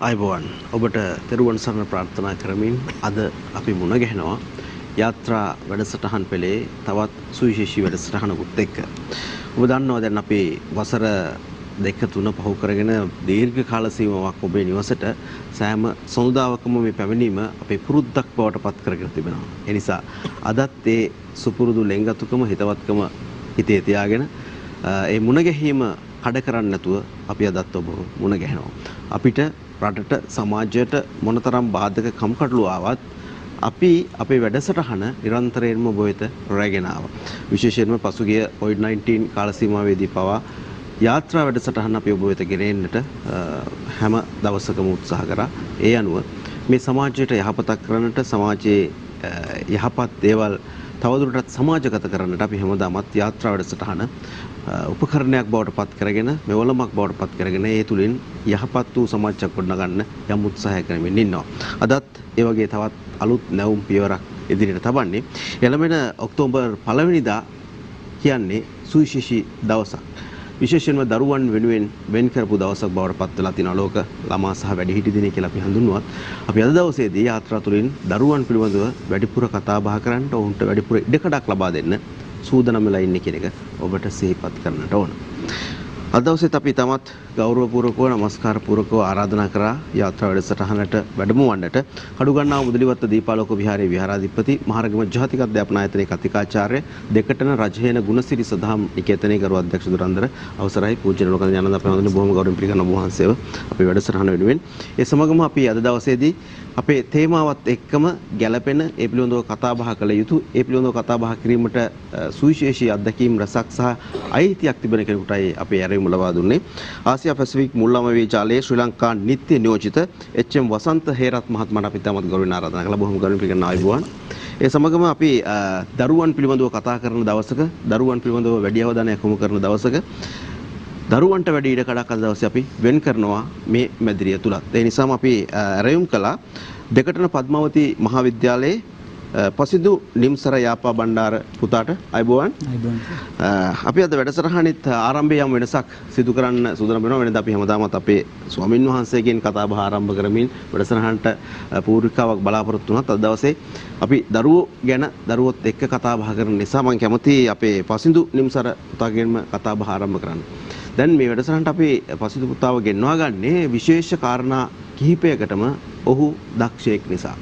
අයිබෝවන් ඔබට තෙරුවන් සරණ ප්‍රාර්ථනා කරමින් අද අපි මුණ ගැහෙනවා යාත්‍රා වැඩසටහන් පෙළේ තවත් සුවිශේෂී වැඩසටහනකුත් එක්ක. ඔබ දන්නවා දැන් අපි වසර 2-3 පහු කරගෙන දීර්ඝ කාල සීමාවක් ඔබේ නිවසට සෑම සමුදාවකම මේ පැමිණීම අපේ පුරුද්දක් බවට පත් කරගෙන තිබෙනවා. ඒ නිසා අදත් ඒ සුපුරුදු ලෙන්ගතුකම හිතවත්කම හිතේ තියාගෙන ඒ මුණ ගැහිම කඩ කරන්නේ නැතුව අපි අදත් ඔබ මුණ ගැහෙනවා. අපිට රටට සමාජයට මොනතරම් බාධක කම්කටොළු ආවත් අපි අපේ වැඩසටහන නිරන්තරයෙන්ම ඔබ වෙත රැගෙන ආවා. විශේෂයෙන්ම පසුගිය COVID-19 කාල සීමාවේදී පවා යාත්‍රා වැඩසටහන අපි ඔබ වෙත ගෙනෙන්නට හැම දවසකම උත්සාහ කරා. ඒ අනුව මේ සමාජයට යහපතක් කරන්නට සමාජයේ යහපත් දේවල් තවදුරටත් සමාජගත කරන්නට අපි හැමදාමත් යාත්‍රා වැඩසටහන උපකරණයක් බවට පත් කරගෙන මෙවලමක් බවට පත් කරගෙන ඒ තුලින් යහපත් වූ සමාජයක් ගොඩනගන්න යම් උත්සාහයක් කරමින් ඉන්නවා. අදත් ඒ වගේ තවත් අලුත් නැවුම් පියවරක් ඉදිරියට තබන්නේ. එළමෙන ඔක්තෝබර් 1 වෙනිදා කියන්නේ සුවිශේෂී දවසක්. විශේෂයෙන්ම දරුවන් වෙනුවෙන් වෙන් කරපු දවසක් බවට පත් වෙලා තියෙනවා ලෝක ළමා සහ වැඩිහිටි දිනය කියලා අපි හඳුන්වුවත්. අපි අද දවසේදී යාත්‍රා තුළින් දරුවන් පිළිබඳව වැඩිපුර කතා බහ කරන්න, ඔවුන්ට වැඩිපුර ඉඩකඩක් ලබා දෙන්න සූදානම් වෙලා ඉන්නේ කියන එක ඔබට සිහිපත් කරන්නට ඕන. අද දවසේත් අපි තමත් ගෞරවපූර්වකව නමස්කාර පූර්වකව ආරාධනා කරා යාත්‍රා වැඩසටහනට වැඩමවන්නට කඩුගන්නාව මුදලිවත්ත දීපාලෝක විහාරයේ විහාරාධිපති මහරගම ජාතික අධ්‍යාපන ආයතනයේ කතිකාචාර්ය දෙකටන රජහේන ගුණසිරි සදහම් නිකේතනයේ ගරු අධ්‍යක්ෂ දුරන්දර අවසරයි පූජ්‍ය ලෝකද ඥානන්ද අපේ වන්දන බොහොම ගෞරවයෙන් පිළිගන්න ඔබ වහන්සේව අපේ වැඩසටහන වෙනුවෙන්. ඒ සමගම අපි අද දවසේදී අපේ තේමාවත් එක්කම ගැළපෙන ඒ පිළිබඳව කතා බහ කළ යුතු ඒ පිළිබඳව කතා බහ කිරීමට සුවිශේෂී අත්දැකීම් රසක් සහ අයිතියක් තිබෙන කෙනෙකුටයි අපි ඇරයුම ලබා දුන්නේ. ආසියා පැසිෆික් මුල්ලම වේචාලයේ ශ්‍රී ලංකා නිත්‍ය නියෝජිත එච්.එම්. වසන්ත හේරත් මහත්මයාට අපි තමත් ගෞරවයෙන් ආරාධනා කළා. බොහොම ගෞරවයෙන් පිළිගන්න ආයුබෝවන්. ඒ සමගම අපි දරුවන් පිළිබඳව කතා කරන දවසක දරුවන් පිළිබඳව වැඩි අවධානයක් යොමු කරන දවසක දරුවන්ට වැඩි ඉඩකඩක් අද දවසේ අපි වෙන් කරනවා මේ මැදිරිය තුලත්. ඒ නිසාම අපි ඇරයුම් කළා දෙකටන පද්මාවති මහාවිද්‍යාලයේ පසිදු නිම්සර යාපා බණ්ඩාර පුතාට අයබෝවන්. අපි අද වැඩසටහනෙත් ආරම්භයේ යම් වෙනසක් සිදු කරන්න සූදානම් වෙනවා. වෙනද අපි හැමදාමත් අපේ ස්වාමින් වහන්සේගෙන් කතා බහ ආරම්භ කරමින් වැඩසටහනට පූර්විකාවක් බලාපොරොත්තු වුණත් අද දවසේ අපි දරුවෝ ගැන දරුවොත් එක්ක කතා බහ කරන නිසා මම කැමතියි අපේ පසිදු නිම්සර පුතාගෙන්ම කතා බහ ආරම්භ කරන්න. දැන් මේ වැඩසටහනට අපි පසිදු පුතාව ගෙන්වා ගන්නේ විශේෂ කාරණා කිහිපයකටම ඔහු දක්ෂයෙක් නිසා.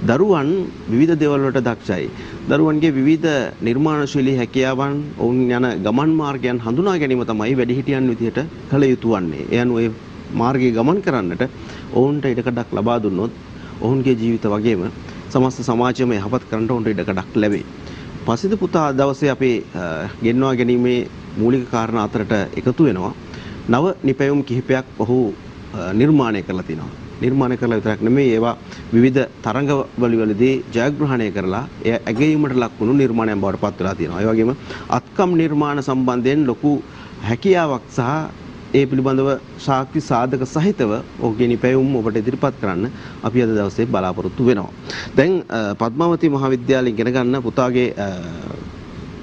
දරුවන් විවිධ දේවල් වලට දක්ෂයි. දරුවන්ගේ විවිධ නිර්මාණශීලී හැකියාවන් ඔවුන් යන ගමන් මාර්ගයන් හඳුනා ගැනීම තමයි වැඩිහිටියන් විදිහට කළ යුතු වන්නේ. ඒ අනුව ඒ මාර්ගයේ ගමන් කරන්නට ඔවුන්ට ඉඩකඩක් ලබා දුන්නොත් ඔවුන්ගේ ජීවිත වගේම සමස්ත සමාජයම යහපත් කරන්නට ඔවුන්ට ඉඩකඩක් ලැබේ. පසිදු පුතා දවසේ අපි ගෙන්වා ගැනීමේ මූලික කාරණා අතරට එකතු වෙනවා. නව නිපැයුම් කිහිපයක් ඔහු නිර්මාණය කරලා තිනවා. නිර්මාණය කරලා විතරක් නෙමෙයි ඒවා විවිධ තරංගවලදී ජයග්‍රහණය කරලා එය ඇගයීමට ලක් වුණු නිර්මාණයක් බවට පත් වෙලා තියෙනවා. ඒ වගේම අත්කම් නිර්මාණ සම්බන්ධයෙන් ලොකු හැකියාවක් සහ ඒ පිළිබඳව ශාක්ති සාධක සහිතව ඔහුගේ නිපැයුම් ඔබට ඉදිරිපත් කරන්න අපි අද දවසේ බලාපොරොත්තු වෙනවා. දැන් පද්මාවති මහාවිද්‍යාලයේ ඉගෙන ගන්න පුතාගේ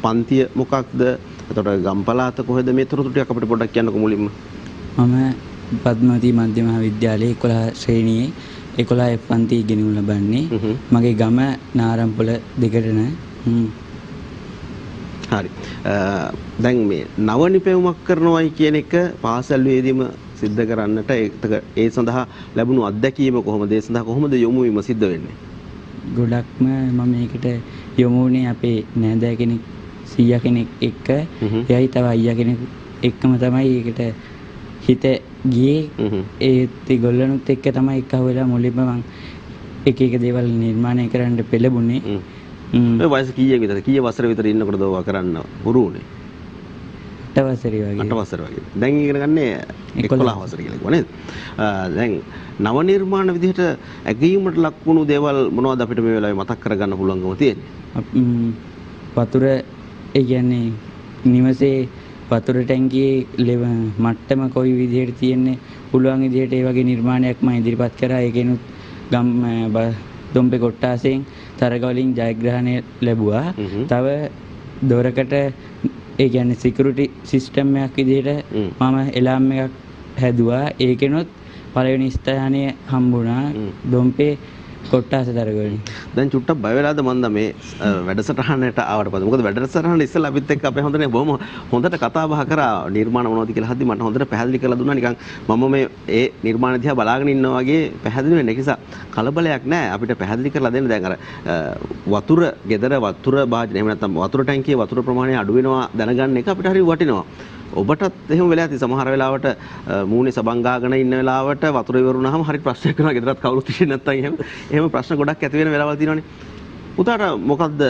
පන්තිය මොකක්ද? එතකොට ගම්පලාත කොහෙද? මේ තොරතුරු ටික අපිට පොඩ්ඩක් කියන්නකෝ මුලින්ම. මම පද්මාවති මධ්‍ය මහාවිද්‍යාලයේ 11 ශ්‍රේණියේ 11 F පන්ති ඉගෙනු ලබන්නේ. මගේ ගම නාරම්පොළ දෙකටන. හරි. දැන් මේ නව නිපැයුමක් කරනවයි කියන එක පාසල් වේදීම සිද්ධ කරන්නට ඒ සඳහා ලැබුණු අත්දැකීම කොහොමද? ඒ සඳහා කොහොමද යොමු වීම සිද්ධ වෙන්නේ? ගොඩක්ම මම මේකට යොමු වුණේ අපේ නෑදෑ කෙනෙක් සීයා කෙනෙක් එක්ක. එයයි තව අයියා කෙනෙක් එක්කම තමයි ඒකට හිත ගියේ. ඒත් ඒගොල්ලනුත් එක්ක තමයි එක්කවෙලා මුලින්ම මම එක එක දේවල් නිර්මාණය කරන්න පෙළඹුණේ. ඔය වයස කීයක් විතර කීය වසර විතර ඉන්නකොටද ඔවා කරන්න උරු උනේ? 8 වසරේ වගේ. 8 වසර වගේ. දැන් ඉගෙන ගන්නේ 11 වසර කියලා කිව්වා නේද? දැන් නව නිර්මාණ විදිහට ඇගීමට ලක් වුණු දේවල් මොනවද අපිට මේ වෙලාවේ මතක් කරගන්න පුළුවන්කම තියෙන්නේ? වතුර ඒ කියන්නේ නිවසේ වතුර ටැංකියේ මට්ටම කොයි විදිහට තියෙන්නේ පුළුවන් විදිහට ඒ වගේ නිර්මාණයක් මම ඉදිරිපත් කරා. ඒකෙනුත් දොම්බේ කොට්ටාසෙන් තරග වලින් ජයග්‍රහණය ලැබුවා. තව දොරකට ඒ කියන්නේ සිකියුරිටි සිස්ටම් එකක් විදිහට මම එලාම් එකක් හැදුවා. ඒකෙනුත් පළවෙනි ස්ථානය හම්බුණා දොම්පේ කොට්ටාස දරගොඩින්. දැන් චුට්ටක් බය වෙලාද මන්ද මේ වැඩසටහනට ආවට පස්සේ. මොකද වැඩසටහන ඉස්සෙල්ලා අපිත් එක්ක අපේ හොඳනේ බොහොම හොඳට කතා බහ කරා නිර්මාණ මොනවද කියලා හද්දි මට හොඳට පැහැදිලි කරලා දුන්නා නිකන් මම මේ ඒ නිර්මාණ දිහා බලාගෙන ඉන්නවා වගේ පැහැදිලි වෙන්නේ. ඒ නිසා කලබලයක් නැහැ. අපිට පැහැදිලි කරලා දෙන්න දැන් අර වතුර ගෙදර වතුර භාජන එහෙම නැත්නම් වතුර ටැංකියේ වතුර ප්‍රමාණය අඩු වෙනවා දැනගන්න එක අපිට හරි වටිනවා. ඔබටත් එහෙම වෙලා ඇති සමහර වෙලාවට මූණේ සබන් ගාගෙන ඉන්න වෙලාවට වතුර ඉවරුනහම හරි ප්‍රශ්නයක් වෙනවා. ගෙදරත් කවුරුත් ඉන්නේ නැත්නම් එහෙම ප්‍රශ්න ගොඩක් ඇති වෙන වෙලාවල් තියෙනවානේ. පුතාට මොකද්ද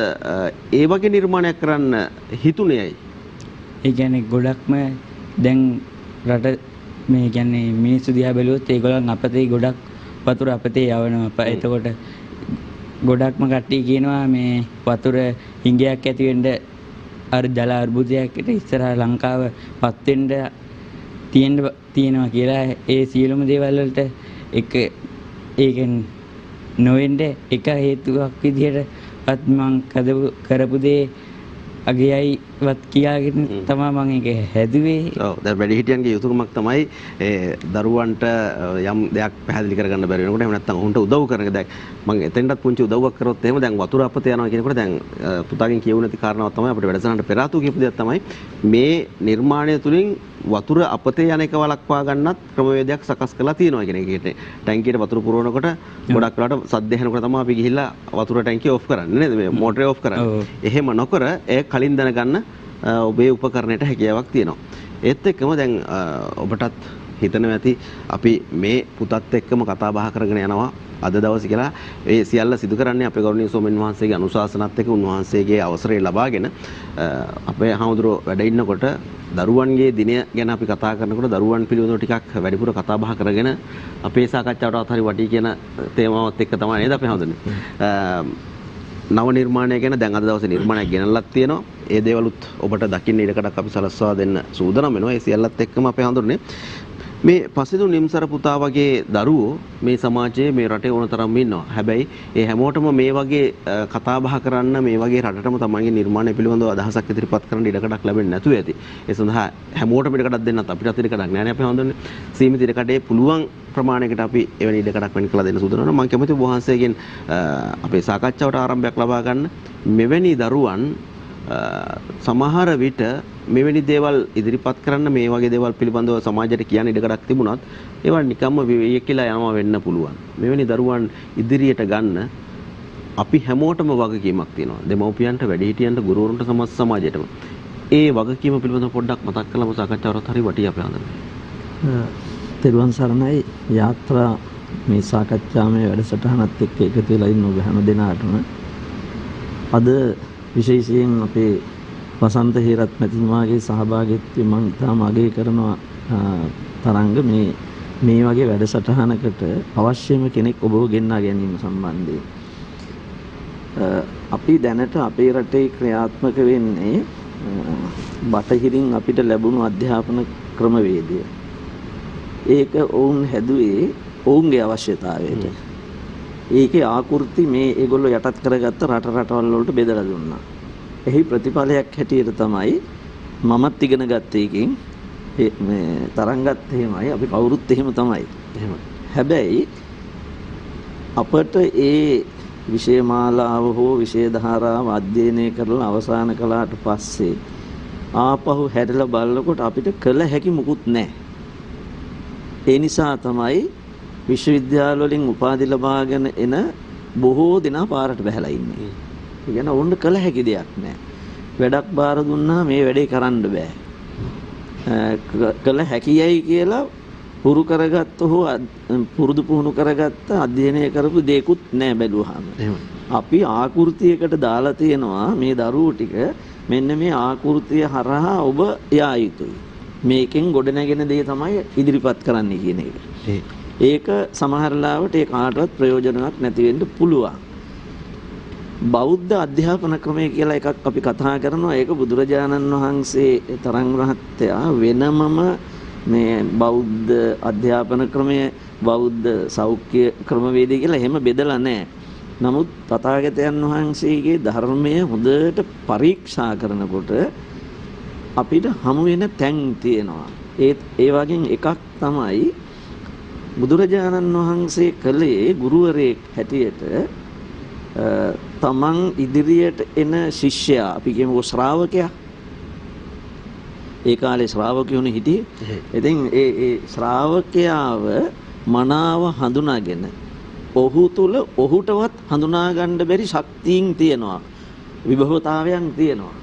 ඒ වගේ නිර්මාණයක් කරන්න හිතුනේ ඇයි? ඒ කියන්නේ ගොඩක්ම දැන් රට මේ කියන්නේ මිනිස්සු දිහා බැලුවොත් ඒගොල්ලන් අපතේ ගොඩක් වතුර අපතේ යවනවා. එතකොට ගොඩක්ම කට්ටිය කියනවා මේ වතුර හිඟයක් ඇති වෙන්න අර ජල අර්බුදයකට ඉස්සරහා ලංකාව පත් වෙන්න තියෙනවා කියලා. ඒ සියලුම දේවල් වලට ඒකෙන් නොවෙන්න එක හේතුවක් විදිහටවත් මං කරපු දේ අගයයිවත් කියාගෙන තමයි මම ඒක හැදුවේ. ඔව් දැන් වැඩිහිටියන්ගේ යුතුයකමක් තමයි දරුවන්ට යම් දෙයක් පැහැදිලි කරගන්න බැරි වෙනකොට එහෙම නැත්නම් උන්ට උදව් කරන එක. දැන් මම එතෙන්ටත් පුංචි උදව්වක් කරොත් එහෙම දැන් වතුර අපතේ යනවා කියනකොට දැන් පුතාගෙන් කියවුණ නැති කාරණාවක් තමයි අපිට වැඩසටහනට පෙර ආතු කියපු දෙයක් තමයි මේ නිර්මාණය තුලින් වතුර අපතේ යන එක වළක්වා ගන්නත් ක්‍රමවේදයක් සකස් කරලා තියෙනවා කියන එක. කියන්නේ ටැංකියට වතුර පුරවනකොට ගොඩක් වෙලාවට සද්ද එනකොට තමයි අපි ගිහිල්ලා වතුර ටැංකිය ඔෆ් කරන්නේ නේද? මේ මෝටරේ ඔෆ් කරන්නේ. එහෙම නොකර ඒ කලින් දැනගන්න ඔබේ උපකරණයට හැකියාවක් තියෙනවා. ඒත් එක්කම දැන් ඔබටත් හිතනවා ඇති අපි මේ පුතත් එක්කම කතා බහ කරගෙන යනවා අද දවසේ කියලා. ඒ සියල්ල සිදු කරන්නේ අපේ ගෞරවනීය ස්වාමීන් වහන්සේගේ අනුශාසනත් එක්ක උන්වහන්සේගේ අවසරය ලබාගෙන අපේ හාමුදුරුවෝ වැඩ ඉන්නකොට දරුවන්ගේ දිනය ගැන අපි කතා කරනකොට දරුවන් පිළිබඳව ටිකක් වැඩිපුර කතා බහ කරගෙන අපේ සාකච්ඡාවටත් හරි වටී කියන තේමාවත් එක්ක තමයි නේද අපි හඳුන්නේ. නව නිර්මාණය ගැන දැන් අද දවසේ නිර්මාණයක් ගෙනල්ලක් තියෙනවා. ඒ දේවලුත් ඔබට දකින්න ඉඩකඩක් අපි සලස්වා දෙන්න සූදානම් වෙනවා. ඒ සියල්ලත් එක්කම අපි හඳුන්නේ මේ පසිදු නිම්සර පුතා වගේ දරුවෝ මේ සමාජයේ මේ රටේ ඕන තරම් ඉන්නවා. හැබැයි ඒ හැමෝටම මේ වගේ කතා බහ කරන්න මේ වගේ රටටම තමන්ගේ නිර්මාණය පිළිබඳව අදහසක් ඉදිරිපත් කරන්න ඉඩකඩක් ලැබෙන්නේ නැතුව ඇති. ඒ සඳහා හැමෝටම ඉඩකඩක් දෙන්නත් අපිටත් ඉඩකඩක් නැහැ නේ අපි හඳුන්නේ. සීමිත ඉඩකඩේ පුළුවන් ප්‍රමාණයකට අපි එවැනි ඉඩකඩක් වෙන් කළා දෙන්න සූදානම් වෙනවා. මම කැමතියි ඔබ වහන්සේගෙන් අපේ සාකච්ඡාවට ආරම්භයක් ලබා ගන්න. මෙවැනි දරුවන් සමහර විට මෙවැනි දේවල් ඉදිරිපත් කරන්න මේ වගේ දේවල් පිළිබඳව සමාජයට කියන්න ඉඩකඩක් තිබුණත් ඒවා නිකම්ම විවේකීලා යනවා වෙන්න පුළුවන්. මෙවැනි දරුවන් ඉදිරියට ගන්න අපි හැමෝටම වගකීමක් තියෙනවා. දෙමව්පියන්ට, වැඩිහිටියන්ට, ගුරුවරුන්ට, සමාජයටම. ඒ වගකීම පිළිබඳව පොඩ්ඩක් මතක් කරලාම සාකච්ඡාවරත් හරි වටී අපේ හඳුනන. තෙරුවන් සරණයි. යාත්‍රා මේ සාකච්ඡාමය වැඩසටහනත් එක්ක එකතු වෙලා ඉන්න ඔබ හැම දෙනාටම අද විශේෂයෙන් අපේ වසන්ත හේරත් මැතිතුමාගේ සහභාගීත්වය මම ඉතාම අගය කරනවා. තරංග මේ වගේ වැඩසටහනකට අවශ්‍යම කෙනෙක් ඔබව ගෙන්වා ගැනීම සම්බන්ධයෙන් අපි දැනට අපේ රටේ ක්‍රියාත්මක වෙන්නේ බටහිරින් අපිට ලැබුණු අධ්‍යාපන ක්‍රමවේදය. ඒක ඔවුන් හැදුවේ ඔවුන්ගේ අවශ්‍යතාවයට. ඒකේ ආකෘති මේ ඒගොල්ලෝ යටත් කරගත්ත රටවල් වලට බෙදලා දුන්නා. එහි ප්‍රතිඵලයක් හැටියට තමයි මමත් ඉගෙන ගත්ත එකෙන් මේ තරංගත් එහෙමයි අපි කවුරුත් එහෙම තමයි. හැබැයි අපට ඒ විෂය මාලාව හෝ විෂය ධාරාව අධ්‍යයනය කරලා අවසන් කළාට පස්සේ ආපහු හැදලා බලනකොට අපිට කළ හැකි මුකුත් නැහැ. ඒ නිසා තමයි විශ්වවිද්‍යාල වලින් උපාධි ලබාගෙන එන බොහෝ දෙනා පාරට බහැලා ඉන්නේ. ඒ කියන්නේ ඕන්න කළ හැකි දෙයක් නැහැ. වැඩක් බාර දුන්නා මේ වැඩේ කරන්න බෑ. කළ හැකියයි කියලා පුරු කරගත්ත හෝ පුරුදු පුහුණු කරගත්ත අධ්‍යයනය කරපු දෙයක්වත් නැහැ බැලුවාම. අපි ආකෘතියකට දාලා තියෙනවා මේ දරුවෝ ටික මෙන්න මේ ආකෘතිය හරහා ඔබ යා යුතුයි. මේකෙන් ගොඩනැගෙන දේ තමයි ඉදිරිපත් කරන්න කියන එක. ඒක සමහර ලාවට ඒ කාටවත් ප්‍රයෝජනවත් නැති වෙන්න පුළුවන්. බෞද්ධ අධ්‍යාපන ක්‍රමය කියලා එකක් අපි කතා කරනවා. ඒක බුදුරජාණන් වහන්සේ තරංග මහත්තයා වෙනමම මේ බෞද්ධ අධ්‍යාපන ක්‍රමය බෞද්ධ සෞඛ්‍ය ක්‍රමවේදය කියලා එහෙම බෙදලා නැහැ. නමුත් තථාගතයන් වහන්සේගේ ධර්මය හොඳට පරීක්ෂා කරනකොට අපිට හමු වෙන තැන් තියෙනවා. ඒ වගේ එකක් තමයි බුදුරජාණන් වහන්සේ කළේ ගුරුවරයෙක් හැටියට තමන් ඉදිරියට එන ශිෂ්‍යයා අපි කියමුකෝ ශ්‍රාවකයා. ඒ කාලේ ශ්‍රාවකයෝනේ හිටියේ. ඉතින් ඒ ශ්‍රාවකයාව මනාව හඳුනාගෙන ඔහු තුල ඔහුටවත් හඳුනා ගන්න බැරි ශක්තියින් තියෙනවා. විභවතාවයන් තියෙනවා.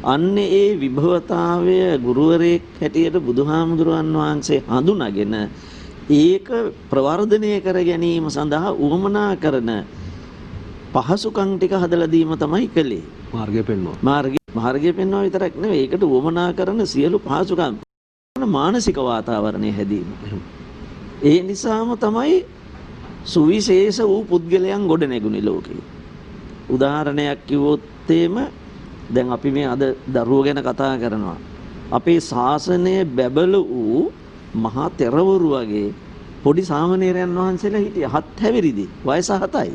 අන්න ඒ විභවතාවය ගුරුවරයෙක් හැටියට බුදුහාමුදුරන් වහන්සේ හඳුනාගෙන ඒක ප්‍රවර්ධනය කර ගැනීම සඳහා උවමනා කරන පහසුකම් ටික හදලා දීම තමයි කළේ. මාර්ගය පෙන්වනවා. මාර්ගය පෙන්වනවා විතරක් නෙවෙයි ඒකට උවමනා කරන සියලු පහසුකම් මානසික වාතාවරණය හැදීම. ඒ නිසාම තමයි සුවිශේෂ වූ පුද්ගලයන් ගොඩ නැගුණේ ලෝකේ. උදාහරණයක් කිව්වොත් දැන් අපි මේ අද දරුවෝ ගැන කතා කරනවා. අපේ ශාසනය බැබළ වූ මහා තෙරවරු වගේ පොඩි සාමණේරයන් වහන්සේලා හිටියා. 7 හැවිරිදි වයස 7යි.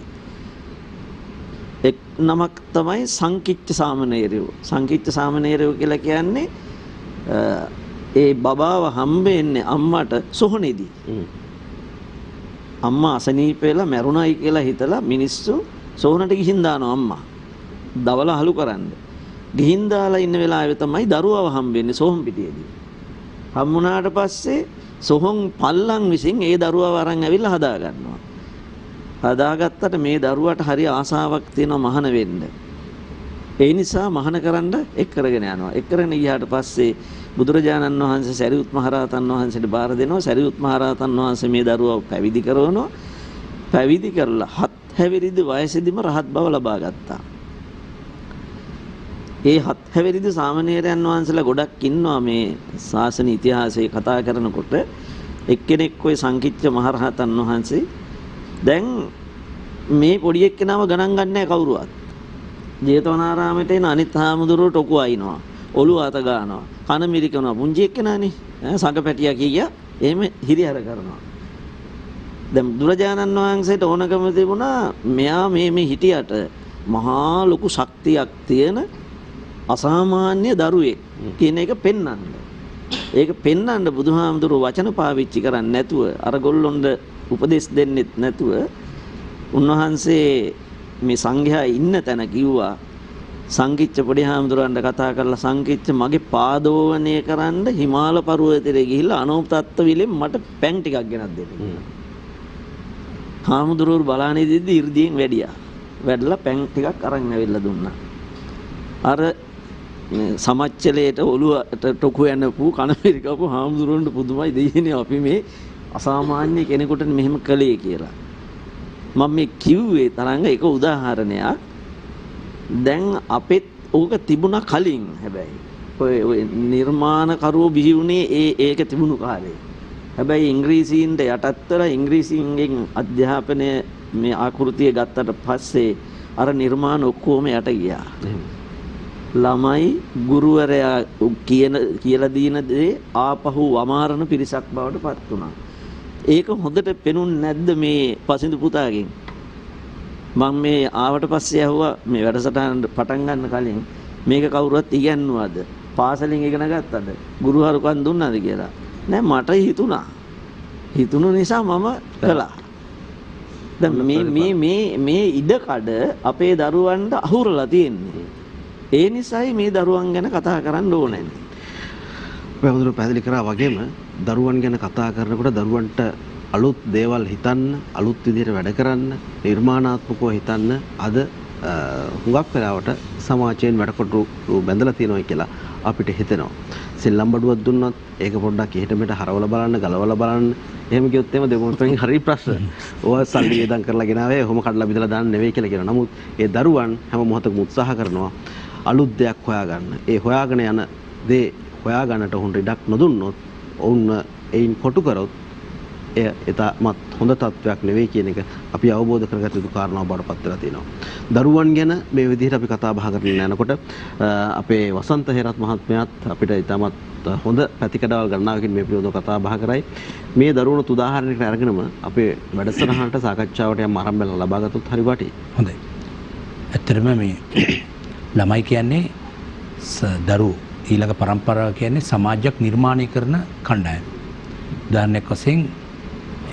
එක් නමක් තමයි සංකිච්ඡ සාමණේරයෝ. සංකිච්ඡ සාමණේරයෝ කියලා කියන්නේ ඒ බබාව හම්බෙන්නේ අම්මට සොහොනේදී. අම්මා අසනීප වෙලා මැරුණයි කියලා හිතලා මිනිස්සු සොහොනට ගිහින් දානවා අම්මා. දවල අහලු කරන්න. ගිහින් දාලා ඉන්න වෙලාවේ තමයි දරුවව හම්බෙන්නේ සොහොන් පිටියේදී. හම්බුණාට පස්සේ සොහොන් පල්ලන් විසින් ඒ දරුවව අරන් ඇවිල්ලා හදා ගන්නවා. හදාගත්තට මේ දරුවට හරි ආසාවක් තියෙනවා මහාන වෙන්න. ඒ නිසා මහාන කරන්න එක් කරගෙන යනවා. එක් කරගෙන ගියාට පස්සේ බුදුරජාණන් වහන්සේ සරියුත් මහරහතන් වහන්සේට බාර දෙනවා. සරියුත් මහරහතන් වහන්සේ මේ දරුවව පැවිදි කරනවා. පැවිදි කරලා 7 හැවිරිදි වයසේදීම රහත් බව ලබා ගත්තා. ඒ 7 හැවිරිදි සාමණේරයන් වහන්සේලා ගොඩක් ඉන්නවා මේ ශාසන ඉතිහාසයේ කතා කරනකොට. එක්කෙනෙක් ওই සංකිච්ඡ මහරහතන් වහන්සේ දැන් මේ පොඩි එක්කෙනාව ගණන් ගන්නෑ කවුරුවත්. ජේතවනාරාමයට එන අනිත් හාමුදුරුවෝ ටොකු අයින්නවා. ඔළුව අත ගන්නවා. කන මිරිකනවා. පුංචි එක්කෙනානේ. සංඝ පැටියා කියා එහෙම හිරිහැර කරනවා. දැන් බුදුරජාණන් වහන්සේට ඕනකම තිබුණා මෙයා මේ හිටියට මහා ලොකු ශක්තියක් තියෙන අසාමාන්‍ය දරුවෙක් කියන එක පෙන්වන්න. ඒක පෙන්වන්න බුදුහාමුදුරුවෝ වචන පාවිච්චි කරන්නේ නැතුව අර ගොල්ලොන්ට උපදෙස් දෙන්නෙත් නැතුව උන්වහන්සේ මේ සංඝයා ඉන්න තැන කිව්වා සංකිච්ඡ පොඩි හාමුදුරන්ට කතා කරලා සංකිච්ඡ මගේ පාදෝවණය කරන්න හිමාල පර්වතයට ගිහිල්ලා අනෝපතත්ත විලෙන් මට පැන් ටිකක් ගෙනත් දෙන්න. හාමුදුරුවෝ බලාන ඉදිද්දි 이르දියෙන් වැඩියා. වැඩලා පැන් ටිකක් අරන් ඇවිල්ලා දුන්නා. අර සමච්චලයට ඔළුවට ටොකු යනපු කන පිරිකපු හාමුදුරුවන්ට පුදුමයි දෙයිනේ අපි මේ අසාමාන්‍ය කෙනෙකුට මෙහෙම කළේ කියලා. මම මේ කිව්වේ තරංග එක උදාහරණයක්. දැන් අපෙත් ඕක තිබුණා කලින් හැබැයි. ඔය නිර්මාණකරුවෝ බිහි වුණේ ඒක තිබුණු කාලේ. හැබැයි ඉංග්‍රීසීන්ට යටත් වෙලා ඉංග්‍රීසීන්ගෙන් අධ්‍යාපනය මේ ආකෘතිය ගත්තට පස්සේ අර නිර්මාණ ඔක්කොම යට ගියා. ළමයි ගුරුවරයා කියලා දීන දේ ආපහු වමාරණ පිරිසක් බවට පත් වුණා. ඒක හොඳට පෙනුන්නේ නැද්ද මේ පසිඳු පුතාගෙන්? මම මේ ආවට පස්සේ ඇහුවා මේ වැඩසටහන පටන් ගන්න කලින් මේක කවුරුවත් ඉගෙනුවාද? පාසලෙන් ඉගෙන ගත්තද? ගුරුහරුකම් දුන්නාද කියලා? නෑ මට හිතුණා. හිතුණු නිසා මම කළා. දැන් මේ ඉඩකඩ අපේ දරුවන්ට අහුරලා තියෙන්නේ. ඒ නිසායි මේ දරුවන් ගැන කතා කරන්න ඕනේ. පැහැදිලි පැහැදිලි කරා වගේම දරුවන් ගැන කතා කරනකොට දරුවන්ට අලුත් දේවල් හිතන්න, අලුත් විදිහට වැඩ කරන්න, නිර්මාණාත්මකව හිතන්න අද හුඟක් වෙලාවට සමාජයෙන් වැඩකොටු බැඳලා තියෙනවා කියලා අපිට හිතෙනවා. සෙල්ලම් බඩුවක් දුන්නොත් ඒක පොඩ්ඩක් එහෙට මෙහෙට හරවලා බලන්න, ගලවලා බලන්න. එහෙම කිව්වොත් එහෙම දෙමව්පියන්ගෙන් හරි ප්‍රශ්න. ඔය සල්ලි වේදම් කරලා ගෙනාවේ ඔහොම කඩලා බිඳලා දාන්න නෙවෙයි කියලා කියනවා. නමුත් ඒ දරුවන් හැම මොහොතකම උත්සාහ කරනවා අලුත් දෙයක් හොයාගන්න. ඒ හොයාගෙන යන දේ හොයාගන්නට උන්ට ඉඩක් නොදුන්නොත් ඔවුන් ඒයින් කොටු කරොත් එය එතමත් හොඳ තත්වයක් නෙවෙයි කියන එක අපි අවබෝධ කරගත යුතු කාරණාවක් බවට පත් වෙලා තියෙනවා. දරුවන් ගැන මේ විදිහට අපි කතා බහ කරගෙන යනකොට අපේ වසන්ත හේරත් මහත්මයාත් අපිට ඉතාමත් හොඳ පැතිකඩවල් ගණනාවකින් මේ පිළිබඳව කතා බහ කරයි. මේ දරුවනුත් උදාහරණයකට අරගෙනම අපේ වැඩසටහනට සාකච්ඡාවට යම් ආරම්භයක් ලබා ගත්තොත් හරි වටී. හොඳයි. ඇත්තටම මේ ළමයි කියන්නේ දරුවෝ ඊළඟ પરම්පරාව කියන්නේ සමාජයක් නිර්මාණය කරන කණ්ඩායම. උදාහරණයක් වශයෙන්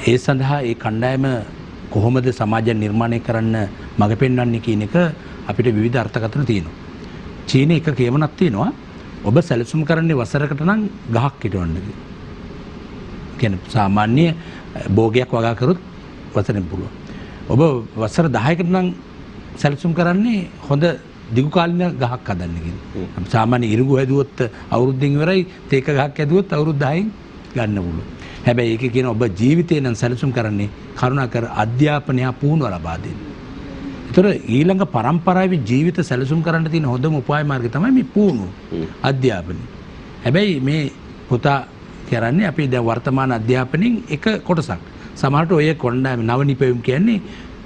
ඒ සඳහා ඒ කණ්ඩායම කොහොමද සමාජය නිර්මාණය කරන්න මඟ පෙන්වන්නේ කියන එක අපිට විවිධ අර්ථකථන තියෙනවා. චීනයේ එක කියමනක් තියෙනවා ඔබ සැලසුම් කරන්නේ වසරකට නම් ගහක් හිටවන්න කියලා. කියන්නේ සාමාන්‍ය භෝගයක් වගා කරොත් වසරෙන් පුළුවන්. ඔබ වසර 10කට නම් සැලසුම් කරන්නේ හොඳ දිගු කාලින ගහක් හදන්න කියලා. සාමාන්‍ය ඉරුඟු හැදුවොත් අවුරුද්දෙන් ඉවරයි තේක ගහක් හැදුවොත් අවුරුදු 10න් ගන්න පුළුවන්. හැබැයි ඒක කියන ඔබ ජීවිතේ නම් සැලසුම් කරන්නේ කරුණාකර අධ්‍යාපනය පුහුණුව ලබා දෙන්න. ඒතර ඊළඟ පරම්පරාවේ ජීවිත සැලසුම් කරන්න තියෙන හොඳම උපාය මාර්ගය තමයි මේ පුහුණුව අධ්‍යාපනය. හැබැයි මේ පුතා කරන්නේ අපි දැන් වර්තමාන අධ්‍යාපනයෙන් එක කොටසක්. සමහරට ඔය කොණ්ඩායම නව නිපැයුම් කියන්නේ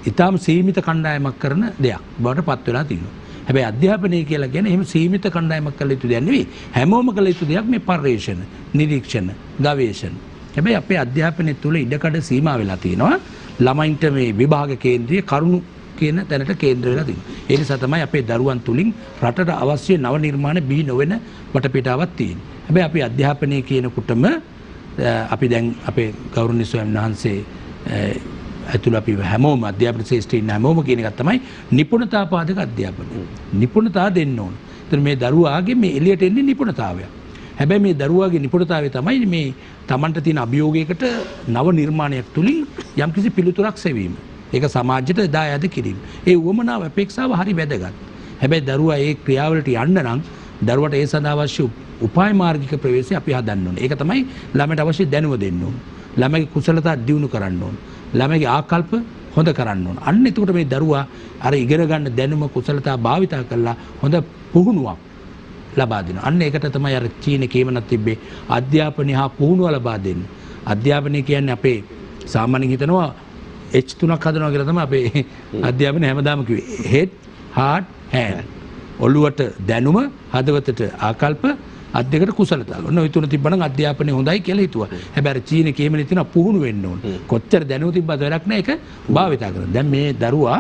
ඊටාම සීමිත කණ්ඩායමක් කරන දෙයක් බවට පත් වෙලා තියෙනවා. හැබැයි අධ්‍යාපනය කියලා කියන්නේ එහෙම සීමිත කණ්ඩායමක් කළ යුතු දෙයක් නෙවෙයි. හැමෝම කළ යුතු දෙයක් මේ පර්යේෂණ, නිරීක්ෂණ, ගවේෂණ. හැබැයි අපේ අධ්‍යාපනය තුළ ඉඩකඩ සීමා වෙලා තියෙනවා. ළමයින්ට මේ විභාග කේන්ද්‍රීය කරුණු කියන තැනට කේන්ද්‍ර වෙලා තියෙනවා. ඒ නිසා තමයි අපේ දරුවන් තුලින් රටට අවශ්‍ය නව නිර්මාණ බිහි නොවන වටපිටාවක් තියෙන්නේ. හැබැයි අපි අධ්‍යාපනය කියනකොටම අපි දැන් අපේ ගෞරවනීය ස්වාමීන් වහන්සේ ඇතුළු අපි හැමෝම අධ්‍යාපන ශාස්ත්‍රයේ ඉන්න හැමෝම කියන එක තමයි නිපුණතා පාදක අධ්‍යාපනය. නිපුණතා දෙන්න ඕන. ඒතර මේ දරුවාගේ මේ එළියට එන්නේ නිපුණතාවයක්. හැබැයි මේ දරුවාගේ නිපුණතාවය තමයි මේ Tamanට තියෙන අභියෝගයකට නව නිර්මාණයක් තුලින් යම්කිසි පිළිතුරක් සෙවීම. ඒක සමාජයට දායාද කිරීම. ඒ උවමනාව අපේක්ෂාව හරි වැදගත්. හැබැයි දරුවා ඒ ක්‍රියාවලට යන්න නම් දරුවට ඒ සඳහා අවශ්‍ය උපාය මාර්ගික ප්‍රවේශය අපි හදන්න ඕනේ. ඒක තමයි ළමයට අවශ්‍ය දැනුම දෙන්න ඕනේ. ළමගේ කුසලතා දියුණු කරන්න ඕනේ. ළමගේ ආකල්ප හොඳ කරන්න ඕනේ. අන්න එතකොට මේ දරුවා අර ඉගෙන ගන්න දැනුම කුසලතා භාවිතා කරලා හොඳ පුහුණුවක් ලබා දෙනවා. අන්න ඒකට තමයි අර චීනේ කියමනක් තිබ්බේ අධ්‍යාපනය හා පුහුණුව ලබා දෙන්න. අධ්‍යාපනය කියන්නේ අපේ සාමාන්‍යයෙන් හිතනවා H3ක් හදනවා කියලා තමයි අපේ අධ්‍යාපනය හැමදාම කිව්වේ. head, heart, hand. ඔළුවට දැනුම, හදවතට ආකල්ප, අත් දෙකට කුසලතා. ඔන්න ওই තුන තිබ්බනම් අධ්‍යාපනය හොඳයි කියලා හිතුවා. හැබැයි චීනේ කියමනේ තියෙනවා පුහුණු වෙන්න ඕන. කොච්චර දැනුම තිබ්බද වැඩක් නැහැ ඒක භාවිතා කරන්න. දැන් මේ දරුවා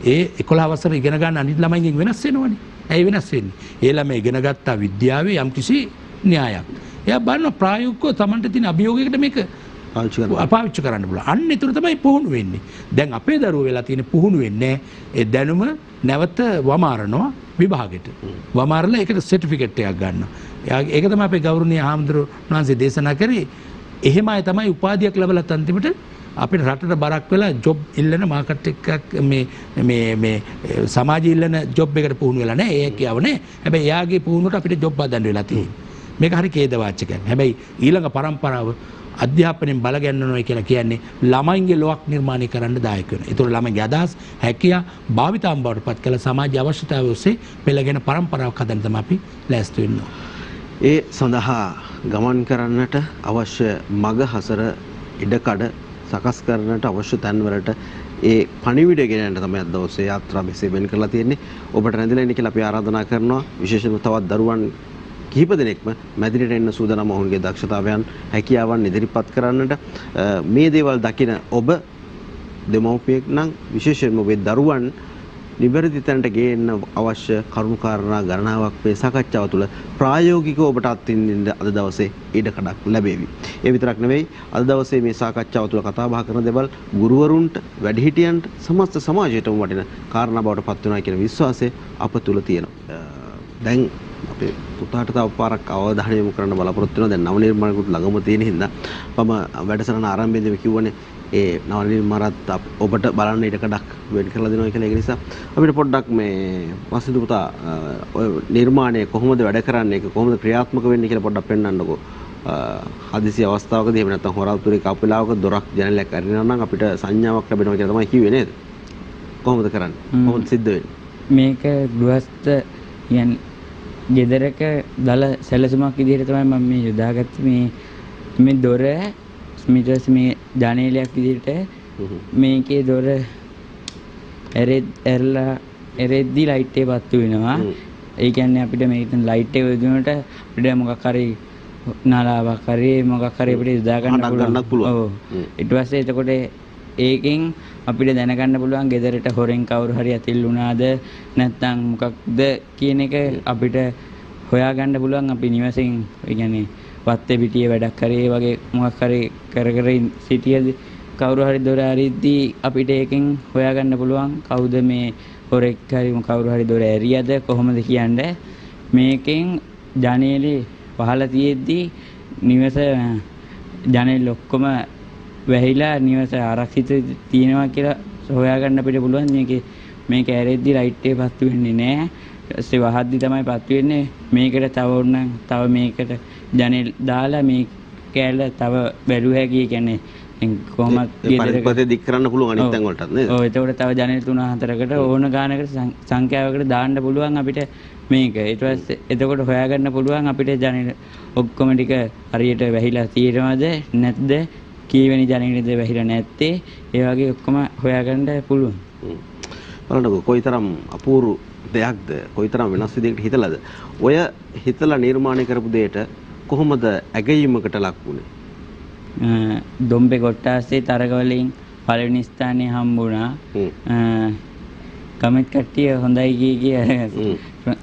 ඒ 11 වසර ඉගෙන ගන්න අනිත් ළමයින්ගෙන් වෙනස් වෙනවනේ. ඇයි වෙනස් වෙන්නේ? ඒ ළමයි ඉගෙන ගත්තා විද්‍යාවේ යම්කිසි න්‍යායක්. එයා බලන ප්‍රායෝගිකව Tamanට තියෙන අභියෝගයකට මේක පාවිච්චි කරන්න පුළුවන්. අන්න ඒතර තමයි පුහුණු වෙන්නේ. දැන් අපේ දරුවෝ වෙලා තියෙන පුහුණු වෙන්නේ ඒ දැනුම නැවත වමාරනවා විභාගෙට. වමාරලා ඒකට සර්ටිෆිකේට් එකක් ගන්නවා. ඒක තමයි අපේ ගෞරවනීය හාමුදුරුවෝ වහන්සේ දේශනා කරේ. එහෙම අය තමයි උපාධියක් ලැබලත් අන්තිමට අපිට රටට බරක් වෙලා ජොබ් ඉල්ලන මාකට් එකක් මේ සමාජය ඉල්ලන ජොබ් එකට පුහුණු වෙලා නැහැ. ඒක කියව නැහැ. හැබැයි එයාගේ පුහුණුවට අපිට ජොබ් හදන්න වෙලා තියෙනවා. මේක හරි ඛේදවාචකයක්. හැබැයි ඊළඟ පරම්පරාව අධ්‍යාපනයෙන් බල ගන්නනවා කියලා කියන්නේ ළමයින්ගේ ලොවක් නිර්මාණය කරන්න දායක වෙනවා. ඒතකොට ළමයින්ගේ අදහස් හැකියා භාවිතාම් බවට පත් කළ සමාජ අවශ්‍යතාවය ඔස්සේ පෙළගෙන පරම්පරාවක් හදන්න තමයි අපි ලෑස්ති වෙන්න ඕන. ඒ සඳහා ගමන් කරන්නට අවශ්‍ය මග හසර ඉඩකඩ සකස් කරන්නට අවශ්‍ය තැන්වලට ඒ පණිවිඩය ගෙනන්න තමයි අද දවසේ යාත්‍රා මෙසේ වෙන් කරලා තියෙන්නේ. ඔබට රැඳිලා ඉන්න කියලා අපි ආරාධනා කරනවා. විශේෂයෙන්ම තවත් දරුවන් කිහිප දෙනෙක්ම මැදිරියට එන්න සූදානම් ඔවුන්ගේ දක්ෂතාවයන් හැකියාවන් ඉදිරිපත් කරන්නට මේ දේවල් දකින ඔබ දෙමව්පියෙක් නම් විශේෂයෙන්ම ඔබේ දරුවන් නිවැරදි තැනට ගේන්න අවශ්‍ය කරුණු කාරණා ගණනාවක් මේ සාකච්ඡාව තුළ ප්‍රායෝගිකව ඔබට අත්විඳින්න අද දවසේ ඉඩකඩක් ලැබේවි. ඒ විතරක් නෙවෙයි අද දවසේ මේ සාකච්ඡාව තුළ කතා බහ කරන දේවල් ගුරුවරුන්ට, වැඩිහිටියන්ට, සමස්ත සමාජයටම වටින කාරණා බවට පත් වෙනවා කියන විශ්වාසය අප තුළ තියෙනවා. දැන් අපේ පුතාට තව පාරක් අවධානය යොමු කරන්න බලාපොරොත්තු වෙනවා. දැන් නව නිර්මාණයකට ළඟම තියෙන හින්දා මම වැඩසටහන ආරම්භයේදී කිව්වනේ ඒ නව නිර්මාණත් ඔබට බලන්න ඉඩකඩක් වෙන් කරලා දෙනවා කියලා. ඒක නිසා අපිට පොඩ්ඩක් මේ වසිතු පුතා ඔය නිර්මාණය කොහොමද වැඩ කරන්නේ, ඒක කොහොමද ක්‍රියාත්මක වෙන්නේ කියලා පොඩ්ඩක් පෙන්වන්නකෝ. හදිසි අවස්ථාවකදී එහෙම නැත්නම් හොරාතුරේ කපලාවක දොරක් ජනලයක් අරිනවා නම් අපිට සංඥාවක් ලැබෙනවා කියලා තමයි කිව්වේ නේද? කොහොමද කරන්නේ? කොහොමද සිද්ධ වෙන්නේ? මේක ගෘහස්ත කියන්නේ ගෙදරක දල සැලසුමක් විදිහට තමයි මම මේ යොදාගත්තේ. මේ දොර ඊට මේ ජනේලයක් විදිහට මේකේ දොර එරෙද්දි ලයිට් එක පත්තු වෙනවා. ඒ කියන්නේ අපිට මේකෙන් ලයිට් එක යොදනකොට අපිට මොකක් හරි නාලාවක් හරි මොකක් හරි අපිට යොදා ගන්න පුළුවන්. ඔව්. ඊට පස්සේ එතකොට ඒකෙන් අපිට දැනගන්න පුළුවන් ගෙදරට හොරෙන් කවුරු හරි ඇතිල් වුණාද නැත්නම් මොකක්ද කියන එක අපිට හොයාගන්න පුළුවන්. අපි නිවසෙන් ඒ කියන්නේ වත්තේ පිටියේ වැඩක් කරේ වගේ මොකක් හරි කර සිටියද කවුරු හරි දොර ඇරිද්දී අපිට ඒකෙන් හොයාගන්න පුළුවන් කවුද මේ හොරෙක් හරි කවුරු හරි දොර ඇරියද කොහොමද කියන්නේ මේකෙන් ජනේලේ වහලා තියෙද්දී නිවස ජනේල ඔක්කොම වැහිලා නිවස ආරක්ෂිත තියෙනවා කියලා හොයාගන්න අපිට පුළුවන් මේක ඇරෙද්දී ලයිට් එක පත්තු වෙන්නේ නැහැ ඊට වහද්දි තමයි පත්තු වෙන්නේ මේකට තව ඕනනම් තව මේකට ජනේල දාලා මේ කෑල්ල තව බැලුව හැකි කියන්නේ කොහොමද පරිපතේ දික් කරන්න පුළුවන් අනිත් තැන් වලටත් නේද? ඔව් එතකොට තව ජනේල 3-4කට ඕන ගානකට සංඛ්‍යාවකට දාන්න පුළුවන් අපිට මේක. ඊට පස්සේ එතකොට හොයාගන්න පුළුවන් අපිට ජනේල ඔක්කොම ටික හරියට වැහිලා තියෙනවද නැත්ද කීවෙනි ජනේලද වැහිලා නැත්තේ ඒ වගේ ඔක්කොම හොයාගන්න පුළුවන්. බලන්නකෝ කොයිතරම් අපූර්ව දෙයක්ද කොයිතරම් වෙනස් විදිහකට හිතලාද? ඔය හිතලා නිර්මාණය කරපු දෙයට කොහොමද ඇගයීමකට ලක් වුනේ? දොම්බේ කොට්ටාසේ තරග වලින් පළවෙනි ස්ථානය හම්බුණා. කමෙන්ට් කට්ටිය හොඳයි කිය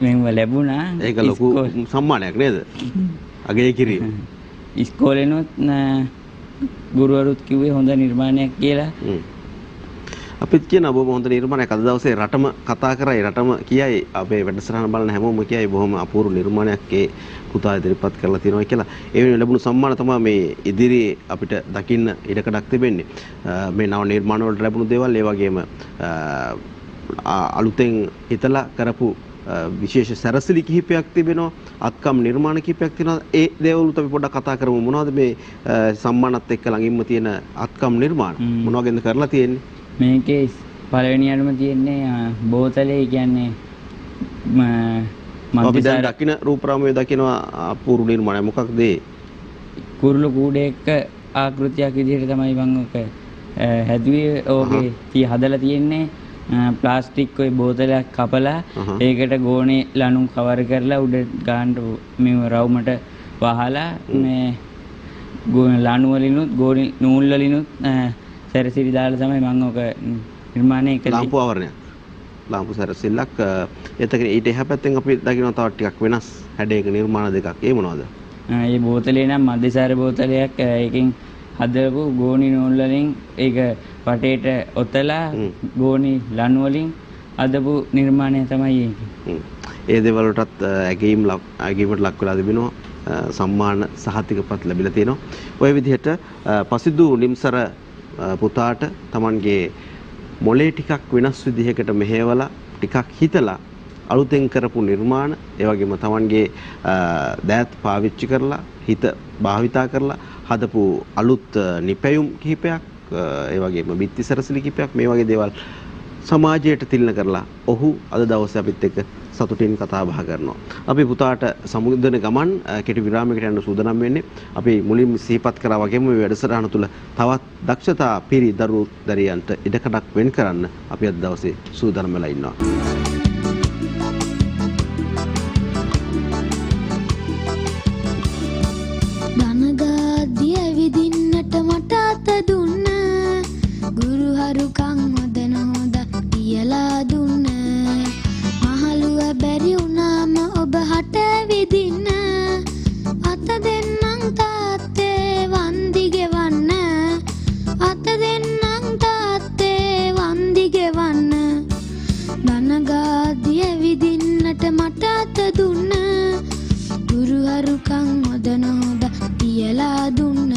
මෙව ලැබුණා. ඒක ලොකු සම්මානයක් නේද? අගය කිරීම. ඉස්කෝලේනොත් ගුරුවරුත් කිව්වේ හොඳ නිර්මාණයක් කියලා. අපිත් කියන ඔබ හොඳ නිර්මාණයක් අද දවසේ රටම කතා කරයි රටම කියයි අපේ වැඩසටහන බලන හැමෝම කියයි බොහොම අපූර්ව නිර්මාණයක් ඒ පුතා ඉදිරිපත් කරලා තියෙනවා කියලා. ඒ වෙනුවෙන් ලැබුණු සම්මාන තමයි මේ ඉදිරියේ අපිට දකින්න ඉඩකඩක් තිබෙන්නේ. මේ නව නිර්මාණ වලට ලැබුණු දේවල් ඒ වගේම අලුතෙන් හිතලා කරපු විශේෂ සැරසිලි කිහිපයක් තිබෙනවා. අත්කම් නිර්මාණ කිහිපයක් තියෙනවා. ඒ දේවලුත් අපි පොඩ්ඩක් කතා කරමු. මොනවද මේ සම්මානත් එක්ක ළඟින්ම තියෙන අත්කම් නිර්මාණ? මොනවා වගේද කරලා තියෙන්නේ? මේකේ පළවෙනියටම තියෙන්නේ බෝතලේ කියන්නේ අපි දැන් දකින්න රූපරාමයේ දකිනවා අපූර්ව නිර්මාණය මොකක්ද ඒ? කුරුළු කූඩේක ආකෘතියක් විදිහට තමයි මම ඔක හැදුවේ. ඕකේ හදලා තියෙන්නේ ප්ලාස්ටික් ඔය බෝතලයක් කපලා ඒකට ගෝණේ ලණු කවර් කරලා උඩ ගාන්න මේ රවුමට වහලා මේ ලණු වලිනුත් ගෝණි නූල් වලිනුත් සැරසිලි දාලා තමයි මම ඔක නිර්මාණය කළේ. ලාම්පු ආවරණයක්. ලාම්පු සැරසිල්ලක්. එතකොට ඊට එහා පැත්තෙන් අපි දකින්න තව ටිකක් වෙනස් හැඩයක නිර්මාණ දෙකක්. ඒ මොනවද? මේ බෝතලේ නම් මධ්‍යසාර බෝතලයක්. ඒකෙන් හදපු ගෝණි නූල් වලින් ඒක වටේට ඔතලා ගෝණි ලණු වලින් හදපු නිර්මාණය තමයි ඒක. ඒ දේවල් වලටත් ඇගීමට ලක් වෙලා තිබෙනවා. සම්මාන සහතිකපත් ලැබිලා තියෙනවා. ওই විදිහට පසිදු නිම්සර පුතාට Tamanගේ මොලේ ටිකක් වෙනස් විදිහකට මෙහෙवला ටිකක් හිතලා අලුතෙන් කරපු නිර්මාණ ඒ වගේම Tamanගේ දෑත් පාවිච්චි කරලා හිත භාවිතා කරලා හදපු අලුත් නිපැයුම් කිහිපයක් ඒ වගේම බිත්ති සරසිලි කිහිපයක් මේ වගේ දේවල් සමාජයට තිළින කරලා ඔහු අද දවසේ අපිත් එක්ක සතුටින් කතා බහ කරනවා. අපි පුතාට සමුදෙන ගමන් කෙටි විරාමයකට යන්න සූදානම් වෙන්නේ. අපි මුලින්ම සිහිපත් කරා වගේම මේ වැඩසටහන තුළ තවත් දක්ෂතා පිරි දරු දරියන්ට ඉඩකඩක් වෙන් කරන්න අපි අද දවසේ සූදානම් වෙලා ඉන්නවා. දනගාදී ඇවිදින්නට මට අත දුන්න ගුරු හරුකම් හොදන හොද කියලා දුන්න මහලුව බැරි වුණාම ඔබ හට විදින්න අත දෙන්නම් තාත්තේ වන්දි ගෙවන්න අත දෙන්නම් තාත්තේ වන්දි ගෙවන්න දනගාදී ඇවිදින්නට මට අත දුන්න ගුරු හරුකම් හොදන හොද කියලා දුන්න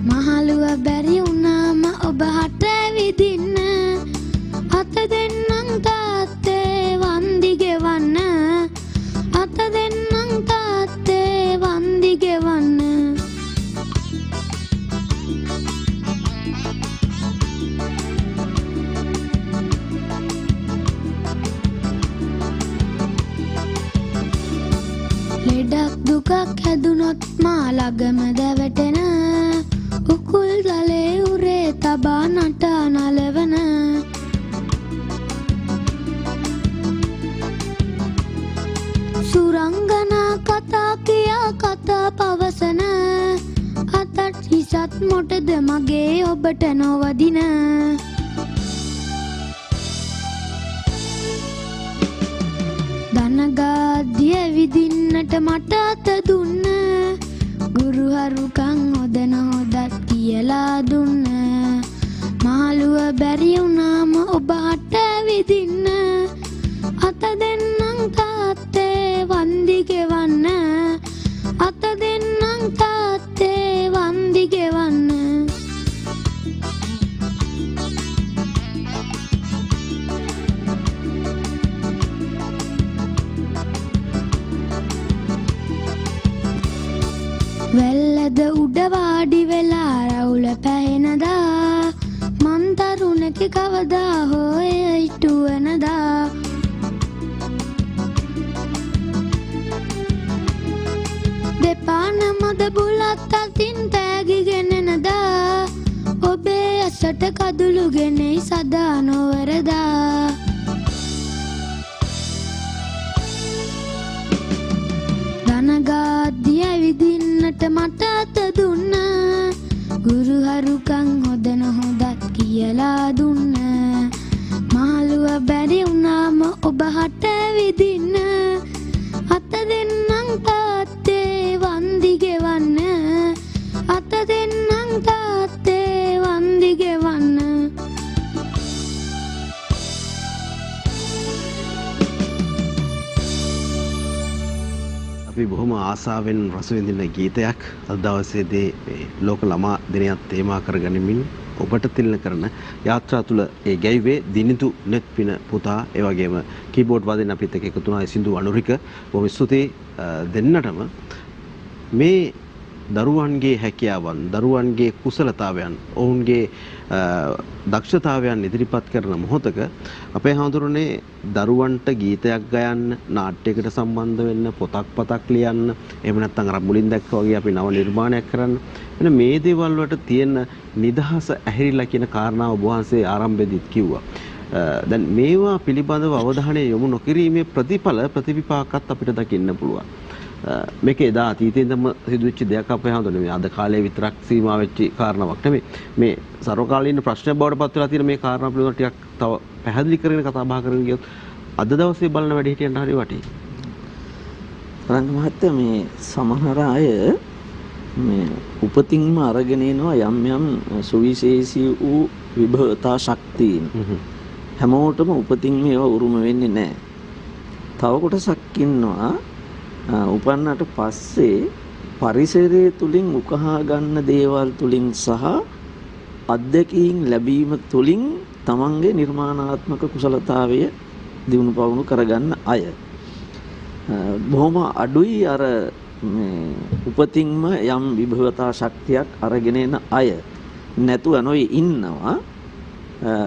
මහලුව බැරි වුණාම ඔබ හට විදින්න අත දෙන්නම් තාත්තේ වන්දි ගෙවන්න අත දෙන්නම් තාත්තේ වන්දි ගෙවන්න ලෙඩක් දුකක් හැදුනොත් මා ළඟම දැවටෙන උකුල් ගලේ උරේ තබා නටා නලවන සුරංගනා කතා කියා කතා පවසන අතත් හිසත් මොටද මගේ ඔබට නොවදින දනගාදී ඇවිදින්නට මට අත දුන්න ගුරු හරුකම් හොදන හොදත් කියලා දුන්න මාළුව බැරි වුණාම ඔබ හට විදින්න අත දෙන්නම් තාත්තේ වන්දි ගෙවන්න අත දෙන්නම් තාත්තේ වන්දි ගෙවන්න වැල්ලද උඩ වාඩි වෙලා රවුල පැහෙනදා මන් තරුණෙක් කවදා හොය ඉටුවනදා දෙපාන මද බුලත් අතින් තෑගිගෙනෙනදා ඔබේ ඇසට කදුළු ගෙනෙයි සදා නොවරදා දනගාද්දි ඇවිදින්නට මට අත දුන්න ගුරු හරුකං හොද නොහොදත් කියලා දුන්න මාළුව බැරි වුණාම ඔබ හට ඇවිදින්න අත දෙන්නම් තාත්තේ වන්දි ගෙවන්න අත දෙන්නම් තාත්තේ වන්දි ගෙවන්න අපි බොහොම ආසාවෙන් රස විඳින ගීතයක් අද දවසේදී මේ ලෝක ළමා දිනයත් තේමා කරගනිමින් ඔබට තිලන කරන යාත්‍රා තුළ ඒ ගැයුවේ දිනිතු නෙත්පින පුතා ඒ වගේම කීබෝඩ් වාදන අපිත් එක්ක එකතු වුණා සින්දු අනුරික බොහොම ස්තුතියි දෙන්නටම මේ දරුවන්ගේ හැකියාවන් දරුවන්ගේ කුසලතාවයන් ඔවුන්ගේ දක්ෂතාවයන් ඉදිරිපත් කරන මොහොතක අපේ හඳුරන්නේ දරුවන්ට ගීතයක් ගයන්න නාට්‍යයකට සම්බන්ධ වෙන්න පොතක් ලියන්න එහෙම නැත්නම් අර මුලින් දැක්කා වගේ අපි නව නිර්මාණයක් කරන්න එන මේ දේවල් වලට තියෙන නිදහස ඇහිරිලා කියන කාරණාව ඔබ වහන්සේ ආරම්භයේදීත් කිව්වා. දැන් මේවා පිළිබඳව අවධානය යොමු නොකිරීමේ ප්‍රතිවිපාකත් අපිට දකින්න පුළුවන්. මේක එදා අතීතයේ ඉඳන්ම සිදුවෙච්ච දෙයක් අපේ හඳුනන්නේ අද කාලේ විතරක් සීමා වෙච්ච කාරණාවක් නෙමෙයි මේ සර්වකාලීන ප්‍රශ්නයක් බවට පත් වෙලා තියෙන මේ කාරණා පිළිබඳව ටිකක් තව පැහැදිලි කරගෙන කතා බහ කරගෙන ගියොත් අද දවසේ බලන වැඩ හිටියන්ට හරි වටේ. රංග මහත්තයා මේ සමහර අය මේ උපතින්ම අරගෙන එනවා යම් සුවිශේෂී වූ විභවතා ශක්තියින්. හැමෝටම උපතින් මේවා උරුම වෙන්නේ නැහැ. තව කොටසක් ඉන්නවා උපන්නට පස්සේ පරිසරය තුලින් උකහා ගන්න දේවල් තුලින් සහ අත්දැකීම් ලැබීම තුලින් තමන්ගේ නිර්මාණාත්මක කුසලතාවය දිනු පවුණු කරගන්න අය බොහොම අඩුයි අර උපතින්ම යම් විභවතා ශක්තියක් අරගෙන එන අය නැතුව නොයි ඉන්නවා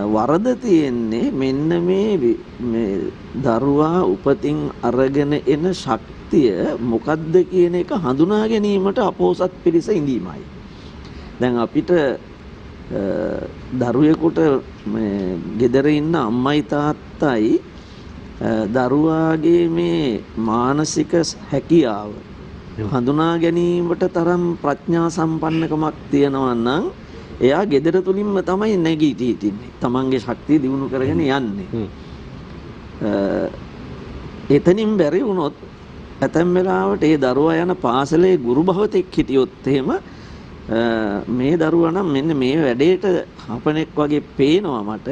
වරද තියෙන්නේ මෙන්න මේ දරුවා උපතින් අරගෙන එන ශක්තිය මොකද්ද කියන එක හඳුනා ගැනීමට අපෝසත් පිරිස ඉඳීමයි. දැන් අපිට දරුවෙකුට මේ ගෙදර ඉන්න අම්මයි තාත්තයි දරුවාගේ මේ මානසික හැකියාව හඳුනා ගැනීමට තරම් ප්‍රඥා සම්පන්නකමක් තියෙනවා නම් එයා ගෙදර තුලින්ම තමයි නැගී සිටින්නේ. තමන්ගේ ශක්තිය දිනු කරගෙන යන්නේ. එතනින් බැරි වුණොත් ඇතැම් වෙලාවට ඒ දරුවා යන පාසලේ ගුරු භවතෙක් හිටියොත් එහෙම මේ දරුවා නම් මෙන්න මේ වැඩේට හපනෙක් වගේ පේනවා මට.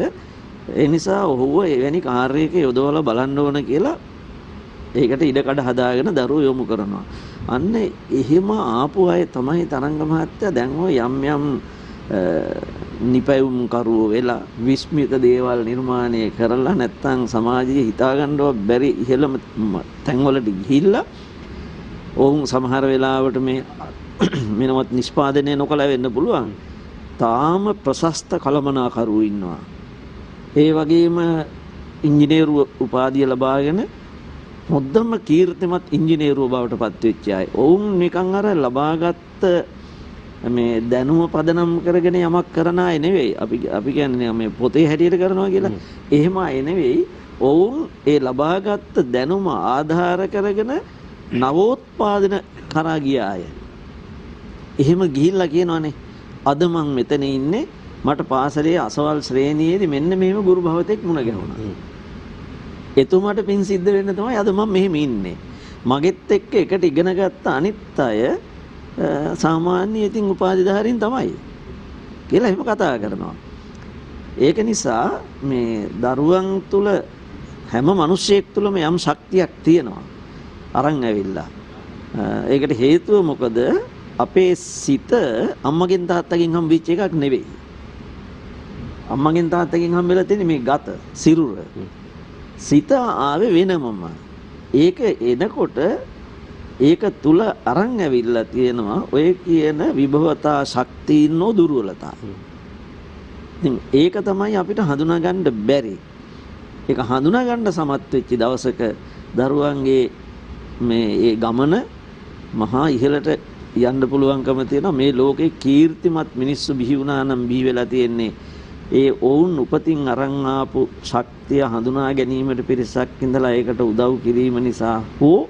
ඒ නිසා ඔහුව එවැනි කාර්යයක යොදවලා බලන්න ඕන කියලා ඒකට ඉඩකඩ හදාගෙන දරුවෝ යොමු කරනවා. අන්න එහෙම ආපු අය තමයි තරංග මහත්තයා දැන් ඔය යම් නිපැයුම් කරුවෝ වෙලා විස්මිත දේවල් නිර්මාණය කරලා නැත්තම් සමාජයේ හිතාගන්නව බැරි ඉහළම තැන්වලට ගිහිල්ලා ඔවුන් සමහර වෙලාවට මේ මෙනවත් නිෂ්පාදනය නොකළ වෙන්න පුළුවන්. තාම ප්‍රශස්ත කළමනාකරුවෝ ඉන්නවා. ඒ වගේම ඉංජිනේරු උපාධිය ලබාගෙන හොද්දම කීර්තිමත් ඉංජිනේරුව බවට පත් වෙච්ච අය. ඔවුන් නිකන් අර ලබාගත් මේ දැනුම පදනම් කරගෙන යමක් කරන අය නෙවෙයි. අපි කියන්නේ මේ පොතේ හැටියට කරනවා කියලා. එහෙම අය නෙවෙයි. ඔවුන් ඒ ලබාගත් දැනුම ආධාර කරගෙන නවෝත්පාදන කරා ගිය අය. එහෙම ගිහිල්ලා කියනවානේ අද මං මෙතන ඉන්නේ මට පාසලේ අසවල් ශ්‍රේණියේදී මෙන්න මෙහෙම ගුරු භවතෙක් මුණ ගැහුණා. එතුමාට පින් සිද්ධ වෙන්න තමයි අද මම මෙහෙම ඉන්නේ. මගෙත් එක්ක එකට ඉගෙන ගත්ත අනිත් අය සාමාන්‍ය ඉතින් උපාධිධාරීන් තමයි කියලා එහෙම කතා කරනවා. ඒක නිසා මේ දරුවන් තුල හැම මිනිසෙක් තුලම යම් ශක්තියක් තියෙනවා අරන් ඇවිල්ලා. ඒකට හේතුව මොකද? අපේ සිත අම්මගෙන් තාත්තගෙන් හම්බෙච්ච එකක් නෙවෙයි. අම්මගෙන් තාත්තගෙන් හම්බෙලා තියෙන්නේ මේ ගත සිරුර. සිත ආවේ වෙනමම. ඒක එනකොට ඒක තුල අරන් ඇවිල්ලා තියෙනවා ඔය කියන විභවතා ශක්තියින් නෝ දුර්වලතා. ඉතින් ඒක තමයි අපිට හඳුනා ගන්න බැරි. ඒක හඳුනා ගන්න සමත් වෙච්ච දවසක දරුවන්ගේ මේ ඒ ගමන මහා ඉහළට යන්න පුළුවන්කම තියෙනවා. මේ ලෝකේ කීර්තිමත් මිනිස්සු බිහි වුණා නම් බිහි වෙලා තියෙන්නේ ඒ ඔවුන් උපතින් අරන් ආපු ශක්තිය හඳුනා ගැනීමට පිරිසක් ඉඳලා ඒකට උදව් කිරීම නිසා හෝ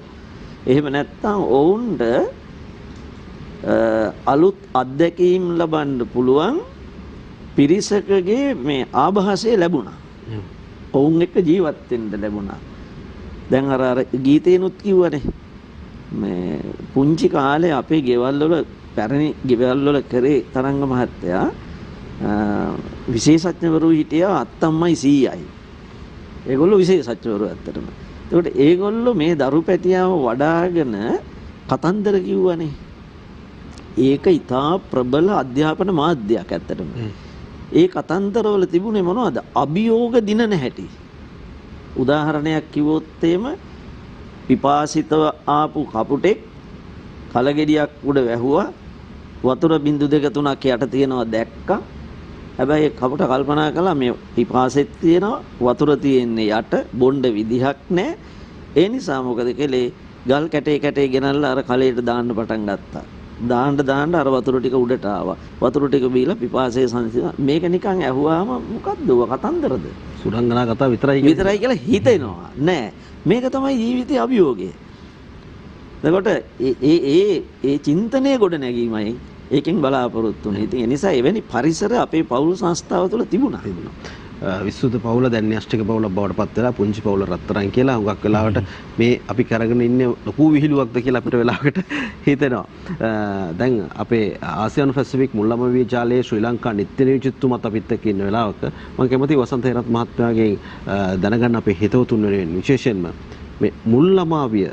එහෙම නැත්නම් ඔවුන්ට අලුත් අත්දැකීම් ලබන්න පුළුවන් පිරිසකගේ මේ ආభాසය ලැබුණා. ඔවුන් එක්ක ජීවත් වෙන්න ලැබුණා. දැන් අර ගීතේනුත් කිව්වනේ මේ පුංචි කාලේ අපේ ගෙවල් වල පැරණි ගෙවල් වල කරේ තරංග මහත්තයා විශේෂඥවරු හිටියා අත්තම්මයි සීයයි. ඒගොල්ලෝ විශේෂඥවරු ඇත්තටම. ඒකට ඒගොල්ලෝ මේ දරු පැටියාව වඩාගෙන කතන්දර කිව්වනේ. ඒක ඊටා ප්‍රබල අධ්‍යාපන මාධ්‍යයක් ඇත්තටම. ඒ කතන්දරවල තිබුණේ මොනවද? අභියෝග දින නැහැටි. උදාහරණයක් කිව්වොත් එහෙම පිපාසිතව ආපු කපුටෙක් කලගෙඩියක් උඩ වැහුවා වතුර බින්දු දෙක තුනක් යට තියෙනවා දැක්කා. හැබැයි ඒ කපුට කල්පනා කළා මේ පිපාසෙත් තියෙනවා වතුර තියෙන්නේ යට බොණ්ඩ විදිහක් නැහැ. ඒ නිසා මොකද කළේ? ගල් කැටේ ගෙනල්ලා අර කලයට දාන්න පටන් ගත්තා. දාන්න අර වතුර ටික උඩට ආවා. වතුර ටික බීලා පිපාසය සංසිඳුණා. මේක නිකන් ඇහුවාම මොකද්ද ඔය කතන්දරද? සුරංගනා කතා විතරයි කියලා හිතෙනවා. නෑ. මේක තමයි ජීවිතයේ අභියෝගය. එතකොට ඒ චින්තනයේ ගොඩ නැගීමයි ඒකෙන් බලාපොරොත්තු වෙන්නේ. ඉතින් ඒ නිසා එවැනි පරිසර අපේ පෞල් සංස්ථාව තුළ තිබුණා. විසුද්ධ පවුල දැන් න්‍යෂ්ටික පවුලක් බවට පත් වෙලා පුංචි පවුල රත්තරන් කියලා හුඟක් වෙලාවට මේ අපි කරගෙන ඉන්නේ ලොකු විහිළුවක්ද කියලා අපිට වෙලාවකට හිතෙනවා. දැන් අපේ ආසියානු පැසිෆික් මුල්ලමවිය ජාලයේ ශ්‍රී ලංකා නිත්‍ය නියුජිතතුමත් අපිත් එක්ක ඉන්න වෙලාවක මම කැමතියි වසන්ත හේරත් මහත්මයාගෙන් දැනගන්න අපේ හිතවතුන් වෙනුවෙන් විශේෂයෙන්ම මේ මුල්ලමාවිය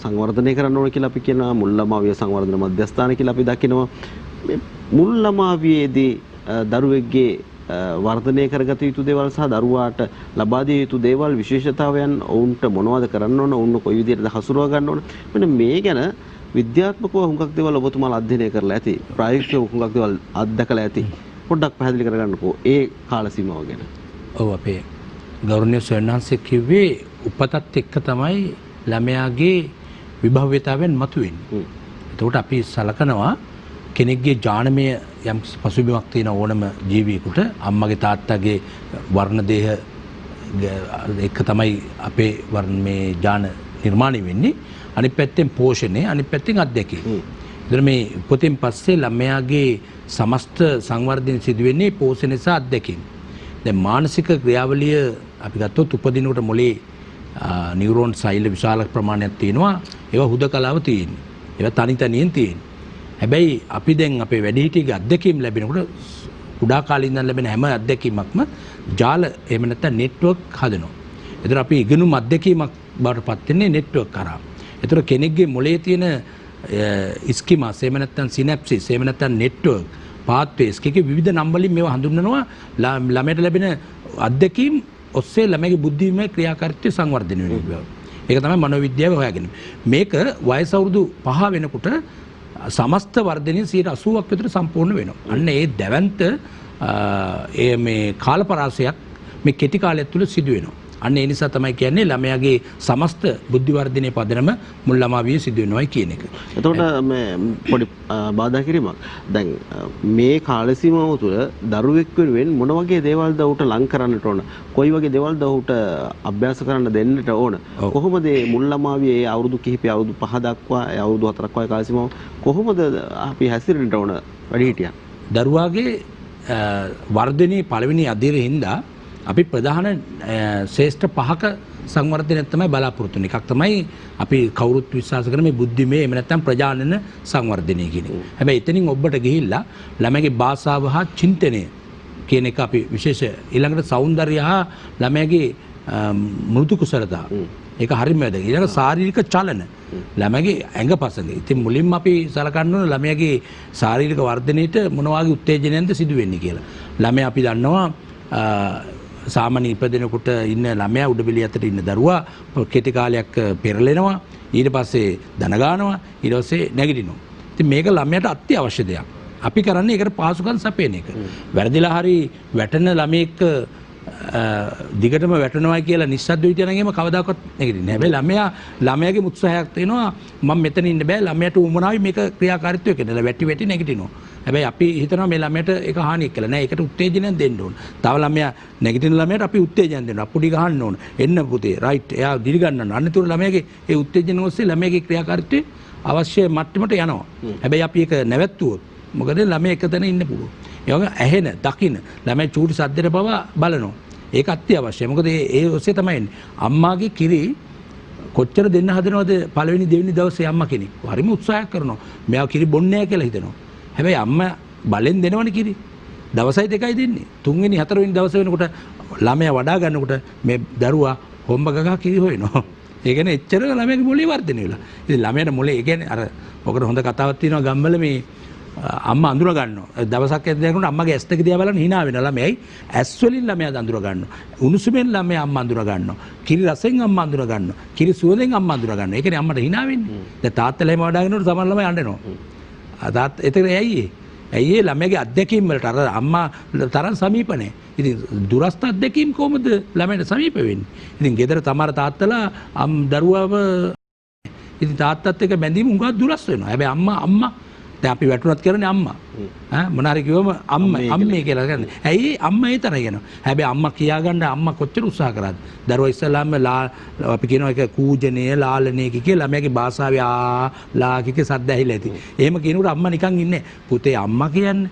සංවර්ධනය කරන්න ඕන කියලා අපි කියනවා. මුල්ලමාවිය සංවර්ධන මධ්‍යස්ථාන කියලා අපි දකිනවා. මේ මුල්ලමාවියේදී දරුවෙක්ගේ වර්ධනය කරගත යුතු දේවල් සහ දරුවාට ලබා දිය යුතු දේවල් විශේෂතාවයන් ඔවුන්ට මොනවද කරන්න ඕන, ඔවුන් කොයි විදිහටද හසුරුවා ගන්න ඕන, මෙන්න මේ ගැන විද්‍යාත්මකව හුඟක් දේවල් ඔබතුමාලා අධ්‍යයනය කරලා ඇති, ප්‍රායෝගිකව හුඟක් දේවල් අත්දකලා ඇති. පොඩ්ඩක් පැහැදිලි කරගන්නකෝ ඒ කාල සීමාව ගැන. ඔව් අපේ ගෞරවනීය ස්වාමීන් කිව්වේ උපතත් එක්ක තමයි ළමයාගේ විභව්‍යතාවයන් මතුවෙන්නේ. එතකොට අපි සලකනවා කෙනෙක්ගේ ඥානමය යම් පසුබිමක් තියෙන ඕනම ජීවියෙකුට අම්මගේ තාත්තගේ වර්ණ දේහ එක තමයි අපේ මේ ඥාන නිර්මාණය වෙන්නේ. අනිත් පැත්තෙන් පෝෂණය, අනිත් පැත්තෙන් අත්දැකීම. ඒතර මේ පොතෙන් පස්සේ ළමයාගේ සමස්ත සංවර්ධනය සිදු වෙන්නේ පෝෂණය සහ අත්දැකීම. දැන් මානසික ක්‍රියාවලිය අපි ගත්තොත් උපදිනකොට මොලේ නියුරෝන් සෛල විශාල ප්‍රමාණයක් තියෙනවා. ඒවා හුදකලාව තියෙන්නේ. ඒවා තනියෙන් තියෙන්නේ. හැබැයි අපි දැන් අපේ වැඩිහිටියගේ අත්දැකීම් ලැබෙනකොට කුඩා කාලේ ඉඳන් ලැබෙන හැම අත්දැකීමක්ම ජාල එහෙම නැත්නම් නෙට්වර්ක් හදනවා. ඒතර අපි ඉගෙනුම් අත්දැකීමක් බවට පත් වෙන්නේ නෙට්වර්ක් කරා. ඒතර කෙනෙක්ගේ මොලේ තියෙන ස්කීමාස් එහෙම නැත්නම් සිනැප්සිස් එහෙම නැත්නම් නෙට්වර්ක් පාත්වේස් කීකේ විවිධ නම් වලින් මේවා හඳුන්වනවා. ළමයට ලැබෙන අත්දැකීම් ඔස්සේ ළමයාගේ බුද්ධිමය ක්‍රියාකාරීත්වය සංවර්ධනය වෙනවා. ඒක තමයි මනෝවිද්‍යාව හොයාගෙන. මේක වයස අවුරුදු 5 වෙනකොට සමස්ත වර්ධනය 80%ක් විතර සම්පූර්ණ වෙනවා. අන්න ඒ දැවැන්ත මේ කාලපරාසයක් මේ කෙටි කාලය තුළ සිදු වෙනවා. අන්න ඒ නිසා තමයි කියන්නේ ළමයාගේ සමස්ත බුද්ධි වර්ධනයේ පදනම මුල් ළමාවියේ සිදු වෙනවායි කියන එක. එතකොට මේ පොඩි බාධා කිරීමක්. දැන් මේ කාල සීමාව තුළ දරුවෙක් වෙනුවෙන් මොන වගේ දේවල්ද උට ලං කරන්නට ඕන? කොයි වගේ දේවල්ද උට අභ්‍යාස කරන්න දෙන්නට ඕන? කොහොමද මුල් ළමාවියේ අවුරුදු කිහිපය අවුරුදු 5 දක්වා අවුරුදු 4ක් වගේ කාල සීමාව කොහොමද අපි හැසිරෙන්න ඕන වැඩිහිටියන්? දරුවාගේ වර්ධනයේ පළවෙනි අදියරේ හින්දා අපි ප්‍රධාන ශ්‍රේෂ්ඨ 5ක සංවර්ධනයක් තමයි බලාපොරොත්තු වෙන්නේ. එකක් තමයි අපි කවුරුත් විශ්වාස කරන මේ බුද්ධිමය එහෙම නැත්නම් ප්‍රජානන සංවර්ධනය කියන එක. හැබැයි එතනින් ඔබට ගිහිල්ලා ළමයිගේ භාෂාව හා චින්තනය කියන එක අපි විශේෂ ඊළඟට සෞන්දර්ය හා ළමයාගේ මෘදු කුසලතා ඒක හරියම වැදගත්. ඊළඟ ශාරීරික චලන ළමයාගේ ඇඟ පසඟ. ඉතින් මුලින්ම අපි සලකන්න ඕන ළමයාගේ ශාරීරික වර්ධනයේට මොන වගේ උත්තේජනයක්ද සිදු වෙන්නේ කියලා. ළමයා අපි දන්නවා සාමාන්‍ය ඉපදෙනකොට ඉන්න ළමයා උඩබිලි අතට ඉන්න දරුවා කෙටි කාලයක් පෙරලෙනවා. ඊට පස්සේ දන ගන්නවා. ඊට පස්සේ නැගිටිනවා. ඉතින් මේක ළමයාට අත්‍යවශ්‍ය දෙයක්. අපි කරන්නේ ඒකට පාසුකම් සපයන එක. වැරදිලා හරි වැටෙන ළමෙක් දිගටම වැටෙනවා කියලා නිස්සද්ද විදියනගේම කවදාකවත් නැගිටින්නේ නැහැ. හැබැයි ළමයාගේ උත්සාහයක් තියෙනවා මම මෙතන ඉන්න බෑ ළමයාට උමනාවයි මේක ක්‍රියාකාරීත්වය කරනවා. වැටි නැගිටිනවා. හැබැයි අපි හිතනවා මේ ළමයට ඒක හානියක් කියලා. නෑ ඒකට උත්තේජනයක් දෙන්න ඕන. තව ළමයා නැගිටින ළමයට අපි උත්තේජනයක් දෙන්න. අප්පුඩි ගහන්න ඕන. එන්න පුතේ රයිට් එයා දිරි ගන්නන්න. අනිතර ළමයාගේ ඒ උත්තේජන ඔස්සේ ළමයාගේ ක්‍රියාකාරීත්වය අවශ්‍ය මට්ටමට යනවා. හැබැයි අපි ඒක නැවැත්තුවොත් මොකද ළමයා එක තැන ඉන්න පුළුවන්. ඒ වගේ ඇහෙන, දකින්න ළමයි චූටි සද්දෙට බව බලනවා. ඒක අත්‍යවශ්‍යයි. මොකද ඒ ඔස්සේ තමයි එන්නේ. අම්මාගේ කිරි කොච්චර දෙන්න හදනවද පළවෙනි දෙවෙනි දවසේ අම්මා කෙනෙක්. හරිම උත්සාහයක් කරනවා. මෙයා කිරි බොන්නේ නැහැ කියලා හිතනවා. හැබැයි අම්මා බලෙන් දෙනවනේ කිරි. දවසයි දෙකයි දෙන්නේ. තුන්වෙනි හතරවෙනි දවස වෙනකොට ළමයා වඩා ගන්නකොට මේ දරුවා හොම්බ ගගා කිරි හොයනවා. ඒ කියන්නේ එච්චර ළමයාගේ මොළේ වර්ධනය වෙලා. ඉතින් ළමයාට මොළේ ඒ කියන්නේ අර ඔකට හොඳ කතාවක් තියෙනවා ගම්වල මේ අම්මා අඳුර ගන්නවා. දවසක් ඇද්දගෙන අම්මගේ ඇස් දෙක දිහා බලන hina වෙනවා ළමයි. ඇස් වලින් ළමයා අඳුර ගන්නවා. උණුසුමෙන් ළමයා අම්මා අඳුර ගන්නවා. කිරි රසෙන් අම්මා අඳුර ගන්නවා. කිරි සුවඳෙන් අම්මා අඳුර ගන්නවා. ඒ කියන්නේ අම්මට hina වෙන්නේ. දැන් තාත්තලා එහෙම වඩාගෙනනකොට සමහර ළමයි අඬනවා. තාත් එතන ඇයි ඒ ළමයාගේ අත්දැකීම් වලට අර අම්මා තරම් සමීප නැහැ. ඉතින් දුරස්ත අත්දැකීම් කොහොමද ළමයට සමීප වෙන්නේ? ඉතින් ගෙදර තමර තාත්තලා දරුවව ඉතින් තාත්තත් එක්ක බැඳීම උඟක් දුරස් වෙනවා. හැබැයි අම්මා දැන් අපි වැටුණත් කරන්නේ අම්මා. මොන හරි කිව්වම අම්මේ කියලා කියන්නේ. ඇයි අම්මා ඒ තරම් කියනවා. හැබැයි අම්මා කියාගන්න අම්මා කොච්චර උත්සාහ කරාද? දරුවා ඉස්සලාම අපි කියනවා ඒක කූජනය ලාලනය කියලා ළමයාගේ භාෂාවේ ලා කික සද්ද ඇහිලා ඇති. එහෙම කියනකොට අම්මා නිකන් ඉන්නේ. පුතේ අම්මා කියන්නේ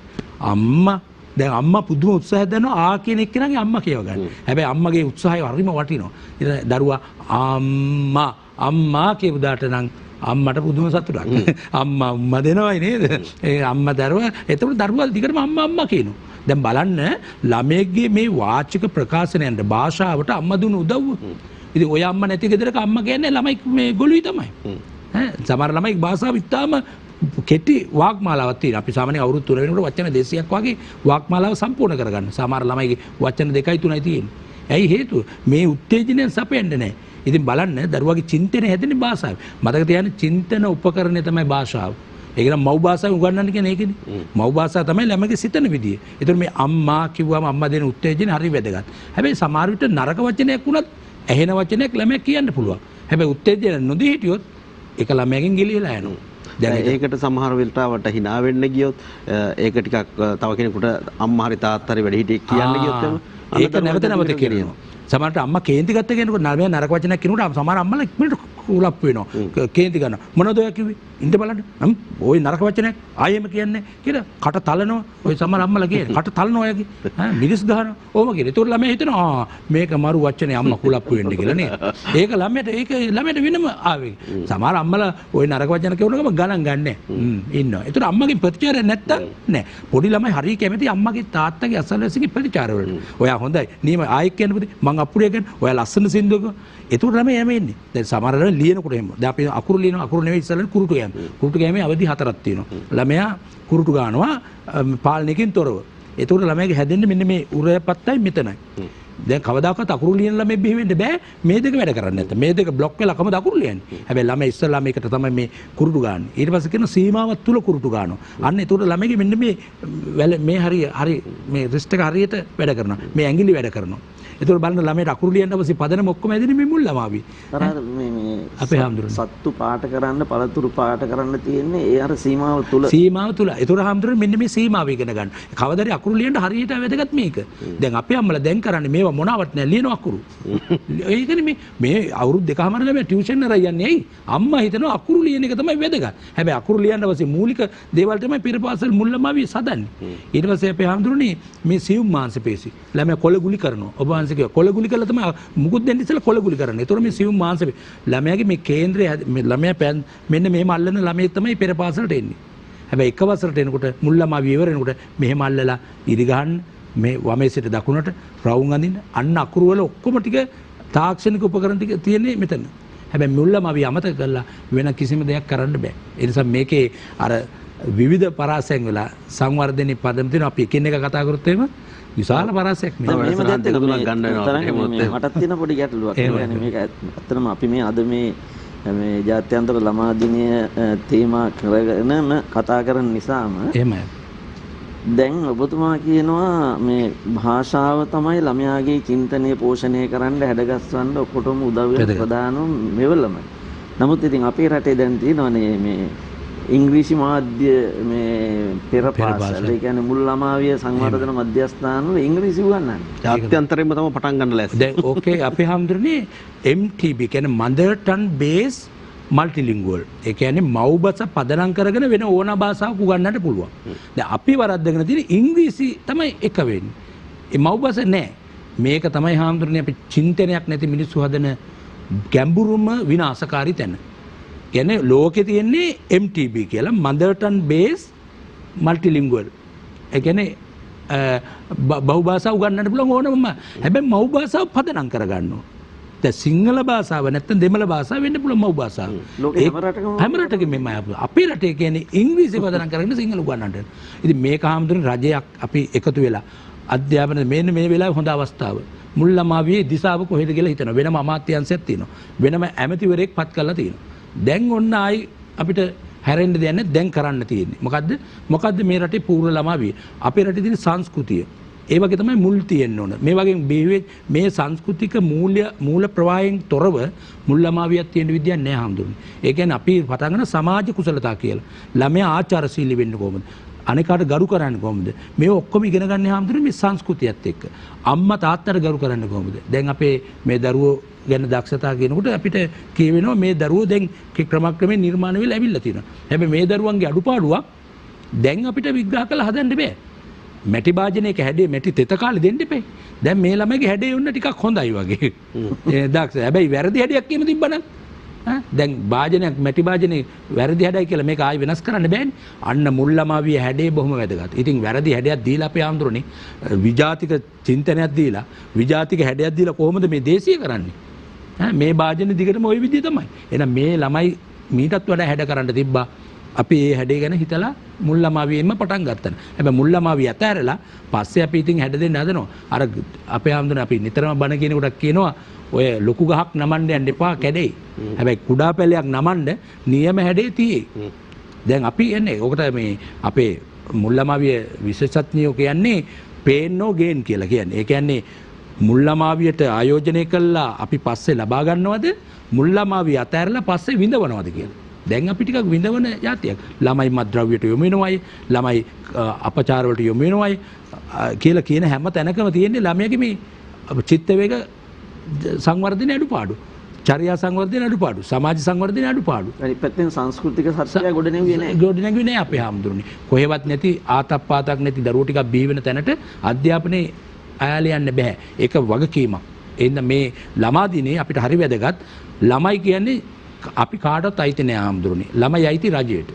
අම්මා දැන් අම්මා පුදුම උත්සාහයක් දන්නවා කියන එක්කෙනාගේ අම්මා කියව ගන්න. හැබැයි අම්මගේ උත්සාහය හරිම වටිනවා. ඉතින් දරුවා අම්මා කියපු දාට නම් අම්මට පුදුම සතුටක්. අම්මා දෙනවයි නේද? ඒ අම්මා දරුවා එතකොට දරුවා දිගටම අම්මා කියනවා. දැන් බලන්න ළමයේගේ මේ වාචික ප්‍රකාශනයන්ට භාෂාවට අම්මා දුන්න උදව්ව. ඉතින් ඔය අම්මා නැති ගෙදරක අම්මා කියන්නේ ළමයි මේ ගොළුයි තමයි. සමහර ළමයි භාෂාව ඉතාම කෙටි වාග්මාලාවක් තියෙනවා. අපි සාමාන්‍යයෙන් අවුරුදු 3 වෙනකොට වචන 200ක් වගේ වාග්මාලාව සම්පූර්ණ කරගන්න. සමහර ළමයිගේ වචන 2යි 3යි තියෙන්නේ. ඇයි හේතුව? මේ උත්තේජනයෙන් සපෙන්නේ නැහැ. ඉතින් බලන්න දරුවාගේ චින්තනය හැදෙන්නේ භාෂාවෙන්. මතක තියාගන්න චින්තන උපකරණය තමයි භාෂාව. ඒක නම් මව් භාෂාව උගන්වන්න කියන්නේ ඒකනේ. මව් භාෂාව තමයි ළමගේ සිතන විදිය. ඒතර මේ අම්මා කිව්වම අම්මා දෙන උත්තේජනය හරි වැදගත්. හැබැයි සමහර විට නරක වචනයක් වුණත් ඇහෙන වචනයක් ළමයා කියන්න පුළුවන්. හැබැයි උත්තේජනය නොදී හිටියොත් ඒක ළමයාගෙන් ගිලිහිලා යනවා. දැන් ඒකට සමහර වෙලාවට hina වෙන්න ගියොත් ඒක ටිකක් තව කෙනෙකුට අම්මා හරි තාත්තා හරි වැඩි හිටියෙක් කියන්න ගියොත් ඒක නැවත කියනවා. සමහරට අම්මා කේන්ති ගත්ත කෙනෙකුට නරක වචනයක් කියනකොට සමහර අම්මලා ඉක්මනට කුලප් වෙනවා. කේන්ති ගන්නවා. මොනවද ඔය කිව්වේ? ඉන්න බලන්න. ওই නරක වචනයක් ආයෙම කියන්නේ කියලා කට තලනවා. ඔය සමහර අම්මලා කියන්නේ කට තලනවා ඔයගේ. මිරිස් ගහනවා. ඕම කියන්නේ. ඒතකොට ළමයා හිතනවා මේක මරු වචනේ අම්මා කුලප් වෙන්න කියලා නේද? ඒක ළමයට වෙනම ආවේ. සමහර අම්මලා ওই නරක වචන කියනකොම ගණන් ගන්නෑ. ඉන්නවා. ඒතකොට අම්මගේ ප්‍රතිචාරය නැත්තම් නෑ. පොඩි ළමයි හරිය කැමති අම්මගේ තාත්තගේ අසල්වැසිගේ ප්‍රතිචාර වලට. ඔයා හොඳයි. නියම ආයෙත් කියන්න පුතේ. මං අප්පුඩිය කියන්නේ ඔයා ලස්සන සින්දුවක. ඒතකොට ළමයි එමෙ ඉන්නේ. දැන් සමහර ළමයි ලියනකොට එහෙම. දැන් අපි අකුරු ලියනවා අකුරු නෙවෙයි ඉස්සෙල්ලා කුරුටු ගෑම. කුරුටු ගෑමේ අවදි 4ක් තියෙනවා. ළමයා කුරුටු ගන්නවා පාලනයකින් තොරව. ඒතකොට ළමයාගේ හැදෙන්නේ මෙන්න මේ උරයපත්තයි මෙතනයි. දැන් කවදාකවත් අකුරු ලියන ළමයි බිහි වෙන්න බෑ මේ දෙක වැඩ කරන්නේ නැත්නම්. මේ දෙක බ්ලොක් වෙලා කවද අකුරු ලියන්නේ. හැබැයි ළමයි ඉස්සෙල්ලා මේකට තමයි මේ කුරුටු ගන්න. ඊට පස්සේ කියන සීමාවක් තුල කුරුටු ගන්නවා. අන්න ඒතකොට ළමයිගේ මෙන්න මේ හරි මේ රිස්ට් එක හරියට වැඩ කරනවා. මේ ඇඟිලි වැඩ කරනවා. ඒතකොට බලන්න ළමයට අකුරු ලියන්න අවශ්‍ය පදනම ඔක්කොම ඇදෙන්නේ මේ මුල් ළමාවි. මේ අපේ හැමදෙරේ සත්තු පාට කරන්න පළතුරු පාට කරන්න තියෙන්නේ ඒ අර සීමාව තුල. ඒතකොට හැමදෙරේ මෙන්න මේ සීමාව ඉගෙන ගන්න. කවදාරි අකුරු ලියන්න හරියට වැදගත් මේක. දැන් අපේ අම්මලා දැන් කරන්නේ මේවා මොනවත් නෑ ලියන අකුරු. ඒකනේ මේ අවුරුදු දෙකමාර ළමයා ටියුෂන් කරලා යන්නේ ඇයි? අම්මා හිතනවා අකුරු ලියන එක තමයි වැදගත්. හැබැයි අකුරු ලියන්න අවශ්‍ය මූලික දේවල් තමයි පෙරපාසල් මුල් ළමාවි සදන්නේ. ඊට පස්සේ අපේ හැමදෙරේ මේ සියුම් මාංශ පේශි. ළමයා කොළ ගුලි කරනවා. ඔබ කොළ ගුලි කරලා තමයි මුකුත් දෙන්න ඉස්සෙල්ලා කොළ ගුලි කරන්නේ. ඒතකොට මේ සියුම් මාංශ ළමයාගේ මේ කේන්ද්‍රය ළමයා මෙන්න මෙහෙම අල්ලන ළමයෙක් තමයි පෙරපාසලට එන්නේ. හැබැයි එක වසරට එනකොට මුල් ළමා විවර වෙනකොට මෙහෙම අල්ලලා ඉරි ගහන්න මේ වමේ සිට දකුණට රවුම් අඳින්න අන්න අකුරු වල ඔක්කොම ටික තාක්ෂණික උපකරණ ටික තියෙන්නේ මෙතන. හැබැයි මුල්ලම අපි අමතක කරලා වෙන කිසිම දෙයක් කරන්න බෑ. ඒ නිසා මේකේ අර විවිධ පරාසයන් වල සංවර්ධනයේ පදම තියෙන අපි එකින් එක කතා කරොත් එහෙම විශාල පරාසයක් මේ. මටත් තියෙන පොඩි ගැටලුවක්. මේක ඇත්තටම අපි මේ අද මේ ජාත්‍යන්තර ළමා දිනය තේමා කරගෙනම කතා කරන නිසාම එහෙමයි. දැන් ඔබතුමා කියනවා මේ භාෂාව තමයි ළමයාගේ චින්තනය පෝෂණය කරන්න හැඩගස්වන්න ඔක්කොටම උදව් වෙන ප්‍රධානම මෙවලම. නමුත් ඉතින් අපේ රටේ දැන් තියෙනවනේ මේ ඉංග්‍රීසි මාධ්‍ය මේ පෙර පාසල. ඒ කියන්නේ මුල් ළමාවිය සංවර්ධන මධ්‍යස්ථාන වල ඉංග්‍රීසි උගන්වන්නේ. ජාත්‍යන්තරයෙන්ම තමයි පටන් ගන්න ලෑස්ති. දැන් ඕකේ අපේ හැමදෙරනේ MTB කියන්නේ mother tongue based මල්ටිලිංගුවල්. ඒ කියන්නේ මව් භාෂා පදනම් කරගෙන වෙන ඕන භාෂාවක් උගන්වන්නට පුළුවන්. දැන් අපි වරද්දගෙන තියෙන ඉංග්‍රීසි තමයි එක වෙන්නේ. ඒ මව් භාෂා නෑ. මේක තමයි හාමුදුරනේ අපි චින්තනයක් නැති මිනිස්සු හදන ගැඹුරුම විනාශකාරී තැන. කියන්නේ ලෝකේ තියෙන්නේ MTB කියලා mother tongue based multilingual. ඒ කියන්නේ බහු භාෂා උගන්වන්නට පුළුවන් ඕනම. හැබැයි මව් භාෂාව පදනම් කරගන්න ඕන. දැන් සිංහල භාෂාව නැත්නම් දෙමළ භාෂාව වෙන්න පුළුවන් මව් භාෂාව. හැම රටකම මෙම අපේ රටේ කියන්නේ ඉංග්‍රීසි පදනම් කරගෙන සිංහල උගන්වන්නට. ඉතින් මේක හැමදෙරේ රජයක් අපි එකතු වෙලා අධ්‍යාපන මෙන්න මේ වෙලාවේ හොඳ අවස්ථාව. මුල් ළමාවියේ දිශාව කොහෙද කියලා හිතනවා. වෙනම අමාත්‍යාංශයක් තියෙනවා. වෙනම ඇමතිවරයෙක් පත් කරලා තියෙනවා. දැන් ඔන්න ආයි අපිට හැරෙන්න දෙන්නේ දැන් කරන්න තියෙන්නේ. මොකද්ද මේ රටේ පූර්ව ළමාවිය? අපේ රටේ තියෙන සංස්කෘතිය. ඒ වගේ තමයි මුල් තියෙන්න ඕන. මේ වගේ මේ සංස්කෘතික මූල ප්‍රවාහයෙන් තොරව මුල් ළමාවියක් තියෙන විදියක් නෑ හඳුන්නේ. ඒ කියන්නේ අපි පටන් ගන්න සමාජ කුසලතා කියලා. ළමයා ආචාරශීලී වෙන්න කොහොමද? අනිකාට ගරු කරන්නේ කොහොමද? මේ ඔක්කොම ඉගෙන ගන්න හඳුන්නේ මේ සංස්කෘතියත් එක්ක. අම්මා තාත්තට ගරු කරන්නේ කොහොමද? දැන් අපේ මේ දරුවෝ ගැන දක්ෂතා කියනකොට අපිට කියවෙනවා මේ දරුවෝ දැන් ක්‍රමක්‍රමයෙන් නිර්මාණය වෙලා ඇවිල්ලා තියෙනවා. හැබැයි මේ දරුවන්ගේ අඩුපාඩුවක් දැන් අපිට විග්‍රහ කරලා හදන්න බෑ. මැටි භාජනයක හැඩේ මැටි තෙත කාලේ දෙන්න එපේ. දැන් මේ ළමයිගේ හැඩේ උන්න ටිකක් හොඳයි වගේ. දක්ෂ. හැබැයි වැරදි හැඩයක් කියම තිබ්බනම් දැන් භාජනයක් මැටි භාජනේ වැරදි හැඩයි කියලා මේක ආයි වෙනස් කරන්න බෑනේ. අන්න මුල් ළමාවිය හැඩේ බොහොම වැදගත්. ඉතින් වැරදි හැඩයක් දීලා අපේ ආන්දරනේ විජාතික චින්තනයක් දීලා විජාතික හැඩයක් දීලා කොහොමද මේ දේශීය කරන්නේ? මේ භාජන දිගටම ওই විදිහ තමයි. එහෙනම් මේ ළමයි මීටත් වඩා හැඩ කරන්න තිබ්බා. අපි ඒ හැඩේ ගැන හිතලා මුල් ළමාවියෙන්ම පටන් ගත්තා. හැබැයි මුල් ළමාවිය ඇතැරලා පස්සේ අපි ඉතින් හැඩ දෙන්න හදනවා. අර අපේ හැමදෙනා අපි නිතරම බණ කියනකොට කියනවා ඔය ලොකු ගහක් නමන්න යන්න එපා කැඩෙයි. හැබැයි කුඩා පැලයක් නමන්න නියම හැඩේ තියෙයි. දැන් අපි එන්නේ ඔකට මේ අපේ මුල් ළමාවිය විශේෂඥයෝ කියන්නේ pain no gain කියලා කියන්නේ. ඒ කියන්නේ මුල් ළමාවියට ආයෝජනය කළා අපි පස්සේ ලබා ගන්නවද මුල් ළමාවිය අතහැරලා පස්සේ විඳවනවද කියලා. දැන් අපි ටිකක් විඳවන જાතියක්. ළමයි මත්ද්‍රව්‍යයට යොමු වෙනවයි, ළමයි අපචාර වලට යොමු වෙනවයි කියලා කියන හැම තැනකම තියෙන්නේ ළමයාගේ මේ චිත්ත වේග සංවර්ධනයේ අඩුපාඩු. චර්යා සංවර්ධනයේ අඩුපාඩු. සමාජ සංවර්ධනයේ අඩුපාඩු. අනිත් පැත්තෙන් සංස්කෘතික සත්‍යය ගොඩනැගුවේ නැහැ. ගොඩනැගුවේ නැහැ අපේ හැමදෙරුනේ. කොහෙවත් නැති ආතප්පාතක් නැති දරුවෝ ටිකක් බිහි වෙන තැනට අධ්‍යාපනයේ අයාලේ යන්න බෑ. ඒක වගකීමක්. එහෙනම් මේ ළමා දිනේ අපිට හරි වැදගත්. ළමයි කියන්නේ අපි කාටවත් අයිති නෑ ආම්දුරුනේ. ළමයි අයිති රජයට.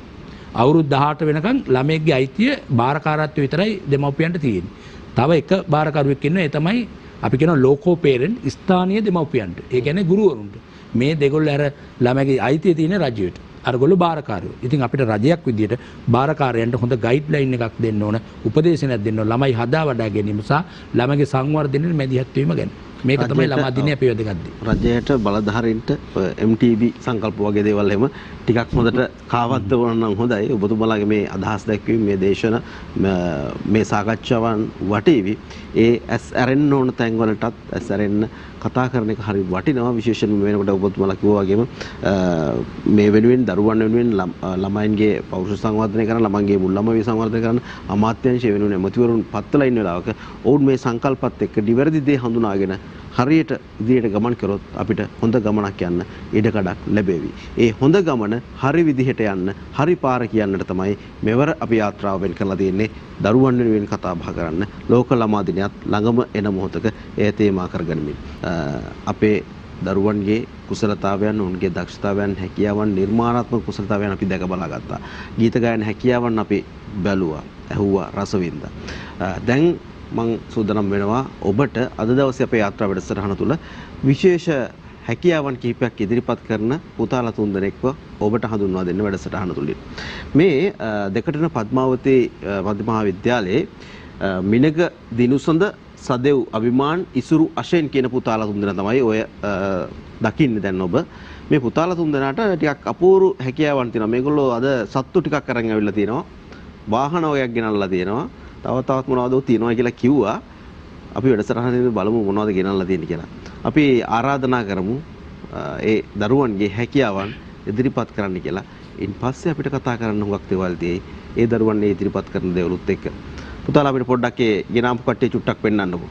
අවුරුදු 18 වෙනකන් ළමයෙක්ගේ අයිතිය බාරකාරත්වය විතරයි දෙමව්පියන්ට තියෙන්නේ. තව එක බාරකරුවෙක් ඉන්නවා. ඒ තමයි අපි කියනවා ලෝකෝ පේරන්ට් ස්ථානීය දෙමව්පියන්ට. ඒ කියන්නේ ගුරුවරුන්ට. මේ දෙගොල්ල අර ළමයිගේ අයිතිය තියෙන රජයට. අරගොල්ලෝ බාරකාරයෝ. ඉතින් අපිට රජයක් විදියට බාරකාරයන්ට හොඳ ගයිඩ්ලයින් එකක් දෙන්න ඕන, උපදේශනයක් දෙන්න ඕන. ළමයි හදා වඩා ගැනීම සහ ළමගේ සංවර්ධනයේ මැදිහත් වීම ගැන. මේක තමයි ළමා දිනේ අපි වැදගත් දේ. රජයට බලධාරීන්ට MTB සංකල්ප වගේ දේවල් එහෙම ටිකක් හොඳට කාවද්ද වුණා නම් හොඳයි. ඔබතුමාලාගේ මේ අදහස් දැක්වීම මේ දේශන මේ සාකච්ඡාවන් වටේවි. ඒ ඇස් ඇරෙන්න ඕන තැන් වලටත් ඇස් ඇරෙන්න කතා කරන එක හරි වටිනවා. විශේෂයෙන්ම වෙනකොට ඔබතුමාලා කිව්වා වගේම මේ වෙනුවෙන් දරුවන් වෙනුවෙන් ළමයින්ගේ පෞරුෂ සංවර්ධනය කරන ළමයින්ගේ මුල් ළමයි සංවර්ධනය කරන අමාත්‍යාංශය වෙනුවෙන් ඇමතිවරුන් පත්වලා ඉන්න වෙලාවක ඔවුන් මේ සංකල්පත් එක්ක නිවැරදි දේ හඳුනාගෙන හරියට ඉදිරියට ගමන් කරොත් අපිට හොඳ ගමනක් යන්න ඉඩකඩක් ලැබෙවි. ඒ හොඳ ගමන හරි විදිහට යන්න හරි පාර කියන්නට තමයි මෙවර අපි යාත්‍රාව වෙන් කරලා තියෙන්නේ. දරුවන් වෙනුවෙන් කතා බහ කරන්න ලෝක ළමා දිනයත් ළඟම එන මොහොතක එය තේමා කරගනිමින් අපේ දරුවන්ගේ කුසලතාවයන්, ඔවුන්ගේ දක්ෂතාවයන්, හැකියාවන්, නිර්මාණාත්මක කුසලතාවයන් අපි දැක බලාගත්තා. ගීත ගායන හැකියාවන් අපි බැලුවා, ඇහුවා, රස වින්දා. දැන් මම සූදානම් වෙනවා ඔබට අද දවසේ අපේ යාත්‍රා වැඩසටහන තුළ විශේෂ හැකියාවන් කිහිපයක් ඉදිරිපත් කරන පුතාලා තුන්දෙනෙක්ව ඔබට හඳුන්වා දෙන්න වැඩසටහන තුලින්. මේ දෙකටන පද්මාවතී මහාවිද්‍යාලයේ මිනග දිනුසඳ සදෙව් අභිමාන් ඉසුරු අෂෙන් කියන පුතාලා තුන්දෙනා තමයි ඔය දකින්නේ දැන් ඔබ. මේ පුතාලා තුන්දෙනාට ටිකක් අපූර්ව හැකියාවන් තියෙනවා. මේගොල්ලෝ අද සත්තු ටිකක් අරන් ඇවිල්ලා තියෙනවා. වාහන වගේක් ගෙනල්ලා තියෙනවා. තවත් මොනවද තියෙනවා කියලා කිව්වා. අපි වැඩසටහනේ බලමු මොනවද ගෙනල්ලා තියෙන්නේ කියලා. අපි ආරාධනා කරමු ඒ දරුවන්ගේ හැකියාවන් ඉදිරිපත් කරන්න කියලා. ඉන් පස්සේ අපිට කතා කරන්න හුඟක් දේවල් තියෙයි. ඒ දරුවන් මේ ඉදිරිපත් කරන දේවලුත් එක්ක. පුතාලා අපිට පොඩ්ඩක් ඒ ගෙනාපු කට්ටිය චුට්ටක් පෙන්නන්නකෝ.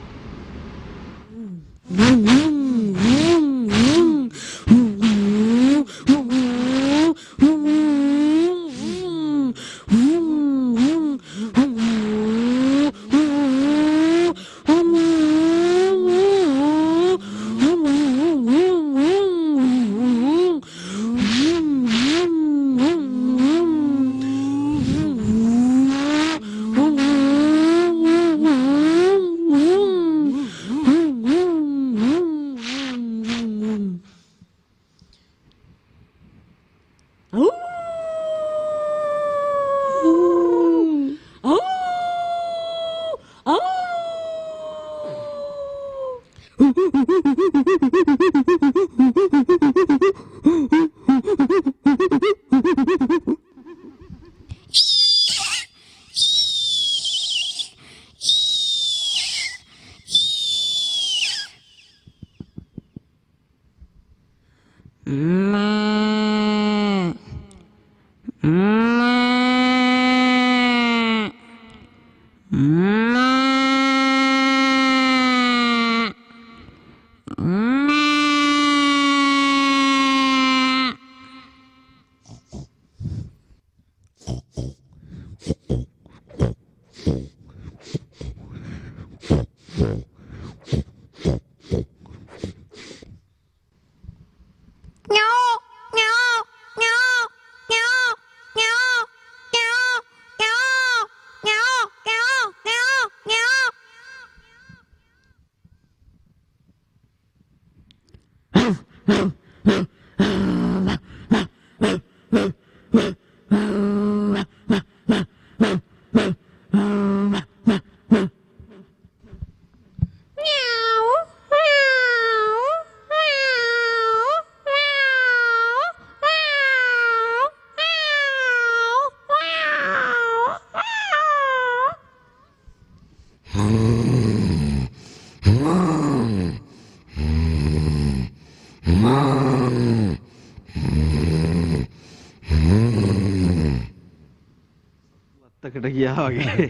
වත්තකට ගියා වගේ.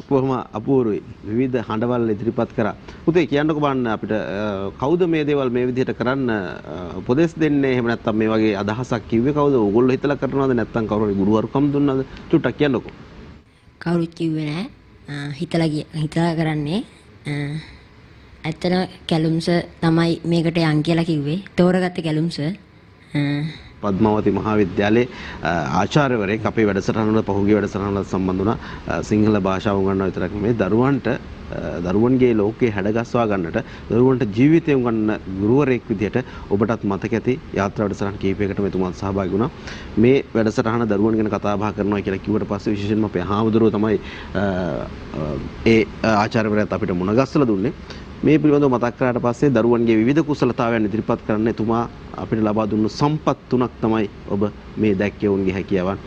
කොහොම අපූර්වයි. විවිධ හඬවල් ඉදිරිපත් කරා. පුතේ කියන්නකෝ බලන්න අපිට කවුද මේ දේවල් මේ විදිහට කරන්න උපදෙස් දෙන්නේ? එහෙම නැත්නම් මේ වගේ අදහසක් කිව්වේ කවුද? ඕගොල්ලෝ හිතලා කරනවද නැත්නම් කවුරු හරි ගුරුවරුකම් දුන්නද? චුට්ටක් කියන්නකෝ. කවුරුත් කිව්වේ නෑ. හිතලා කරන්නේ. ඇත්තට කැලුම්ස තමයි මේකට යන් කියලා කිව්වේ. තෝරගත්තේ කැලුම්ස. පද්මාවතී මහාවිද්‍යාලයේ ආචාර්යවරයෙක් අපේ වැඩසටහන වල පහුගිය වැඩසටහන වල සම්බන්ධ වුණා. සිංහල භාෂාව උගන්වන විතරක් නෙමෙයි දරුවන්ගේ ලෝකේ හැඩගස්වා ගන්නට දරුවන්ට ජීවිතය උගන්වන ගුරුවරයෙක් විදිහට ඔබටත් මතක ඇති යාත්‍රා වැඩසටහන් කීපයකට මෙතුමාත් සහභාගී වුණා. මේ වැඩසටහන දරුවන් ගැන කතා බහ කරනවා කියලා කිව්වට පස්සේ විශේෂයෙන්ම අපේ හාමුදුරුවෝ තමයි ඒ ආචාර්යවරයාත් අපිට මුණ ගැස්සලා දුන්නේ. මේ පිළිබඳව මතක් කරාට පස්සේ දරුවන්ගේ විවිධ කුසලතාවයන් ඉදිරිපත් කරන්න එතුමා අපිට ලබා දුන්නු සම්පත් තුනක් තමයි ඔබ මේ දැක්කේ ඔවුන්ගේ හැකියාවන්.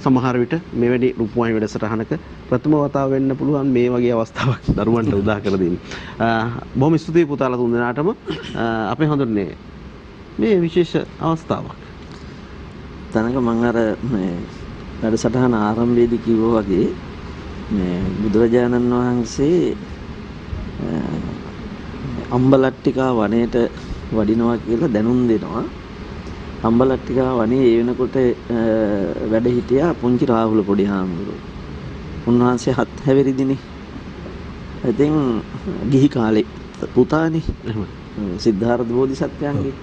සමහර විට මෙවැනි රූපවාහිනී වැඩසටහනක ප්‍රථම වතාව වෙන්න පුළුවන් මේ වගේ අවස්ථාවක් දරුවන්ට උදා කර දෙන්න. බොහොම ස්තුතියි පුතාලා තුන්දෙනාටම. අපේ හඳුන්නේ මේ විශේෂ අවස්ථාවක්. තනක මම අර මේ වැඩසටහන ආරම්භයේදී කිව්වා වගේ මේ බුදුරජාණන් වහන්සේ අම්බලට්ටිකා වනයේට වඩිනවා කියලා දැනුම් දෙනවා. අම්බලට්ටිකා වනයේ ඒ වෙනකොට වැඩ හිටියා පුංචි රාහුල පොඩි හාමුදුරුවෝ. උන්වහන්සේ 7 හැවිරිදිනේ. ඉතින් ගිහි කාලේ පුතානේ සිද්ධාර්ථ බෝධිසත්වයන්ගේ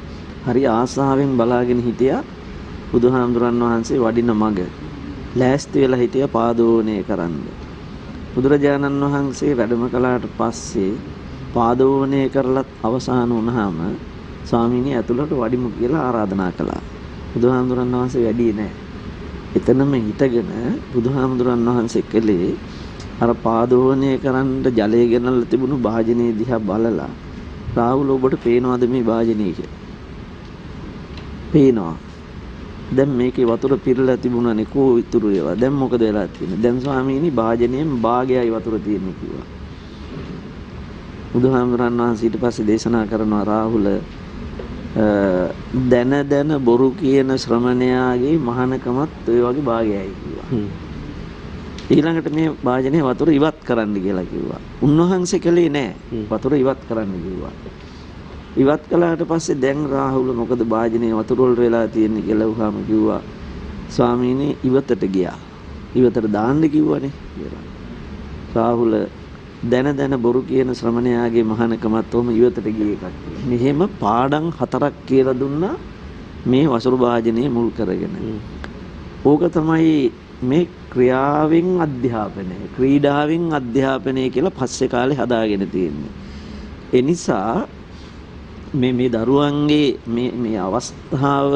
හරි ආසාවෙන් බලාගෙන හිටියා බුදුහාමුදුරන් වහන්සේ වඩින මඟ. ලෑස්ති වෙලා හිටියා පාදෝණය කරන්න. බුදුරජාණන් වහන්සේ වැඩම කළාට පස්සේ පාදෝවණය කරලත් අවසන් වුණාම ස්වාමීනි ඇතුළට වඩිමු කියලා ආරාධනා කළා. බුදුහාමුදුරන් වහන්සේ වැඩියේ නැහැ. එතනම හිටගෙන බුදුහාමුදුරන් වහන්සේ කළේ අර පාදෝවණය කරන්න ජලය ගෙනල්ලා තිබුණු භාජනයේ දිහා බලලා රාහුල ඔබට පේනවද මේ භාජනය කියලා? පේනවා. දැන් මේකේ වතුර පිරලා තිබුණානේ කෝ ඉතුරු ඒවා. දැන් මොකද වෙලා තියෙන්නේ? දැන් ස්වාමීනි භාජනයෙන් භාගයයි වතුර තියෙන්නේ කිව්වා. බුදුහාමුදුරන් වහන්සේ ඊට පස්සේ දේශනා කරනවා රාහුල දැන බොරු කියන ශ්‍රමණයාගේ මහානකමත් ඔය වගේ භාගයයි කිව්වා. ඊළඟට මේ භාජනයේ වතුර ඉවත් කරන්න කියලා කිව්වා. උන්වහන්සේ කළේ නෑ. වතුර ඉවත් කරන්න කිව්වා. ඉවත් කළාට පස්සේ දැන් රාහුල මොකද භාජනයේ වතුර වල වෙලා තියෙන්නේ කියලා උහාම කිව්වා. ස්වාමීනි ඉවතට ගියා. ඉවතට දාන්න කිව්වනේ කියලා. රාහුල දැන බොරු කියන ශ්‍රමණයාගේ මහානකමත් ඔහම ඉවතට ගියේ එකක්. මෙහෙම පාඩම් 4ක් කියලා දුන්නා මේ වසුරු භාජනයේ මුල් කරගෙන. ඕක තමයි මේ ක්‍රියාවෙන් අධ්‍යාපනය, ක්‍රීඩාවෙන් අධ්‍යාපනය කියලා පස්සේ කාලේ හදාගෙන තියෙන්නේ. ඒ නිසා මේ දරුවන්ගේ මේ අවස්ථාව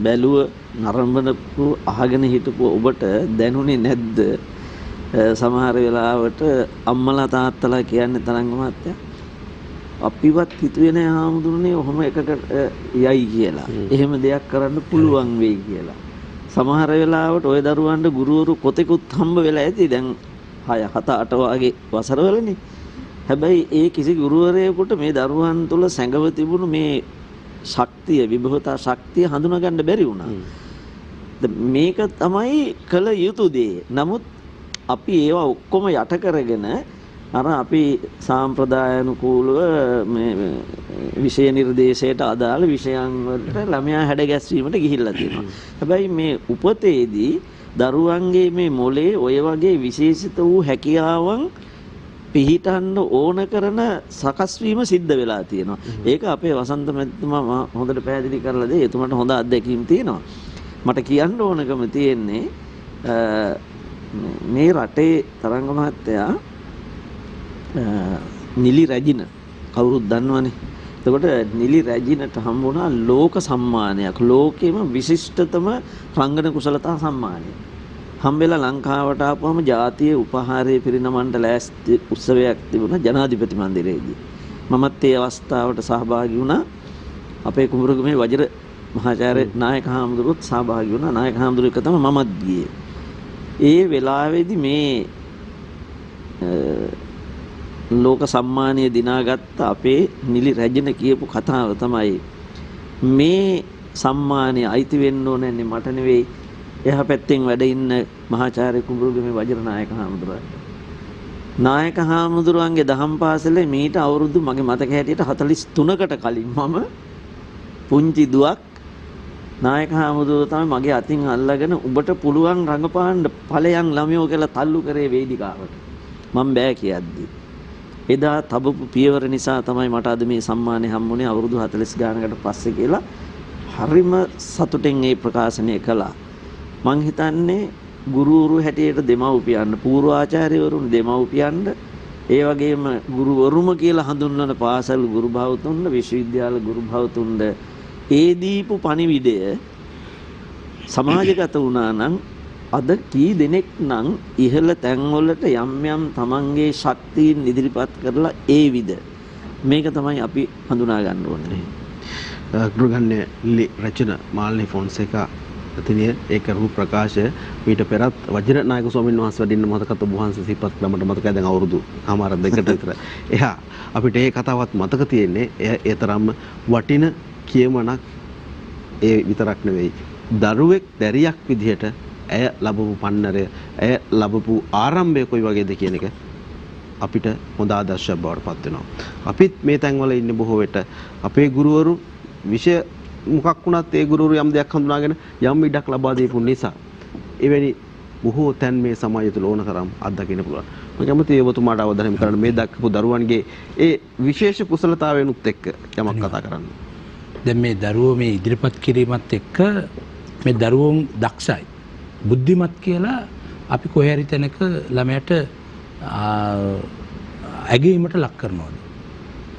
බැලුව නරඹනපු අහගෙන හිටපු ඔබට දැනුනේ නැද්ද? සමහර වෙලාවට අම්මලා තාත්තලා කියන්නේ තරංග මහත්තයා අපිවත් හිතුවේ නෑ ආමුදුනේ ඔහොම එකකට යයි කියලා. එහෙම දෙයක් කරන්න පුළුවන් වෙයි කියලා. සමහර වෙලාවට ওই දරුවන්ට ගුරුවරු කොතෙකුත් හම්බ වෙලා ඇති. දැන් 6 7 8 වගේ වසරවලනේ. හැබැයි ඒ කිසි ගුරුවරයෙකුට මේ දරුවන් තුළ සැඟව තිබුණු මේ ශක්තිය, විභවතා ශක්තිය හඳුනා ගන්න බැරි වුණා. මේක තමයි කළ යුතු දේ. නමුත් අපි ඒවා ඔක්කොම යට කරගෙන අර අපි සාම්ප්‍රදායානුකූලව මේ විෂය නිර්දේශයට අදාළ විෂයන් වලට ළමයා හැඩ ගැස්වීමට ගිහිල්ලා තියෙනවා. හැබැයි මේ උපතේදී දරුවන්ගේ මේ මොලේ ඔය වගේ විශේෂිත වූ හැකියාවන් පිහිටන්න ඕන කරන සකස් වීම සිද්ධ වෙලා තියෙනවා. ඒක අපේ වසන්ත මැතිතුමා හොඳට පැහැදිලි කරලා දෙයි. එතුමාට හොඳ අත්දැකීම් තියෙනවා. මට කියන්න ඕනකම තියෙන්නේ මේ රටේ තරංග මහත්තයා නිලි රැජින කවුරුත් දන්නවනේ. එතකොට නිලි රැජිනට හම්බුණා ලෝක සම්මානයක්. ලෝකෙම විශිෂ්ටතම රංගන කුසලතා සම්මානය. හම්බෙලා ලංකාවට ආපුවම ජාතිය උපහාරයේ පිරිනමන්න ලෑස්ති උත්සවයක් තිබුණා ජනාධිපති මන්දිරයේදී. මමත් ඒ අවස්ථාවට සහභාගී වුණා. අපේ කුඹුරුගමේ වජිර මහාචාර්ය නායක හාමුදුරුවෝත් සහභාගී වුණා. නායක හාමුදුරුවෝ එක තමයි මමත් ගියේ. ඒ වෙලාවේදී මේ ලෝක සම්මානීය දිනාගත්ත අපේ නිලි රැජින කියපු කතාව තමයි මේ සම්මානය අයිති වෙන්න ඕනේ මට නෙවෙයි එහා පැත්තෙන් වැඩ ඉන්න මහාචාර්ය කුඹුරුගමේ වජිරනායක හාමුදුරුවන්ට. නායක හාමුදුරුවන්ගේ දහම් පාසලේ මීට අවුරුදු මගේ මතක හැටියට 43කට කලින් මම පුංචි දුවක් නායක හාමුදුරුවෝ තමයි මගේ අතින් අල්ලගෙන උඹට පුළුවන් රඟපාන්න ඵලයන් ළමයෝ කියලා තල්ලු කරේ වේදිකාවට. මම බෑ කියද්දී. එදා තබපු පියවර නිසා තමයි මට අද මේ සම්මානය හම්බුනේ අවුරුදු 40 ගානකට පස්සේ කියලා හරිම සතුටින් මේ ප්‍රකාශනය කළා. මං හිතන්නේ ගුරුවරු හැටියට දෙමව්පියන්, පූර්වාචාර්යවරුන් දෙමව්පියන්, ඒ වගේම ගුරුවරුම කියලා හඳුන්වන පාසල් ගුරු භාවතුන්, විශ්වවිද්‍යාල ගුරු භාවතුන් ඒ දීපු පණිවිඩය සමාජගත වුණා නම් අද කී දෙනෙක් නම් ඉහළ තැන්වලට යම් යම් තමන්ගේ ශක්තියින් ඉදිරිපත් කරලා ඒ විද මේක තමයි අපි හඳුනා ගන්න ඕනේ. ගෘහගන්නේ නිලි රචන මාල්නී ෆොන්සේකා අතිනිය ඒ කරු ප්‍රකාශ මීට පෙරත් වජිරනායක ස්වාමීන් වහන්සේ වඩින්න මතකත් ඔබ වහන්සේ සිහිපත් කළා. මට මතකයි දැන් අවුරුදු හමාර දෙකට විතර. එහා අපිට ඒ කතාවත් මතක තියෙන්නේ. ඒ තරම්ම වටින කියමනක් ඒ විතරක් නෙවෙයි. දරුවෙක් දැරියක් විදිහට ඇය ලැබපු පන්නරය, ඇය ලැබපු ආරම්භය කොයි වගේද කියන එක අපිට හොඳ ආදර්ශයක් බවට පත් වෙනවා. අපිත් මේ තැන්වල ඉන්නේ බොහෝ වෙට අපේ ගුරුවරු විෂය මොකක් වුණත් ඒ ගුරුවරු යම් දෙයක් හඳුනාගෙන යම් ඉඩක් ලබා දීපු නිසා එවැනි බොහෝ තැන් මේ සමාජය තුළ ඕන තරම් අත්දකින්න පුළුවන්. මම කැමතියි ඔබතුමාට අවධානය යොමු කරන්න මේ දක්වපු දරුවන්ගේ ඒ විශේෂ කුසලතාවයනුත් එක්ක යමක් කතා කරන්න. දැන් මේ දරුවෝ මේ ඉදිරිපත් කිරීමත් එක්ක මේ දරුවෝ දක්ෂයි, බුද්ධිමත් කියලා අපි කොහේ හරි තැනක ළමයට ඇගීමට ලක් කරනවද?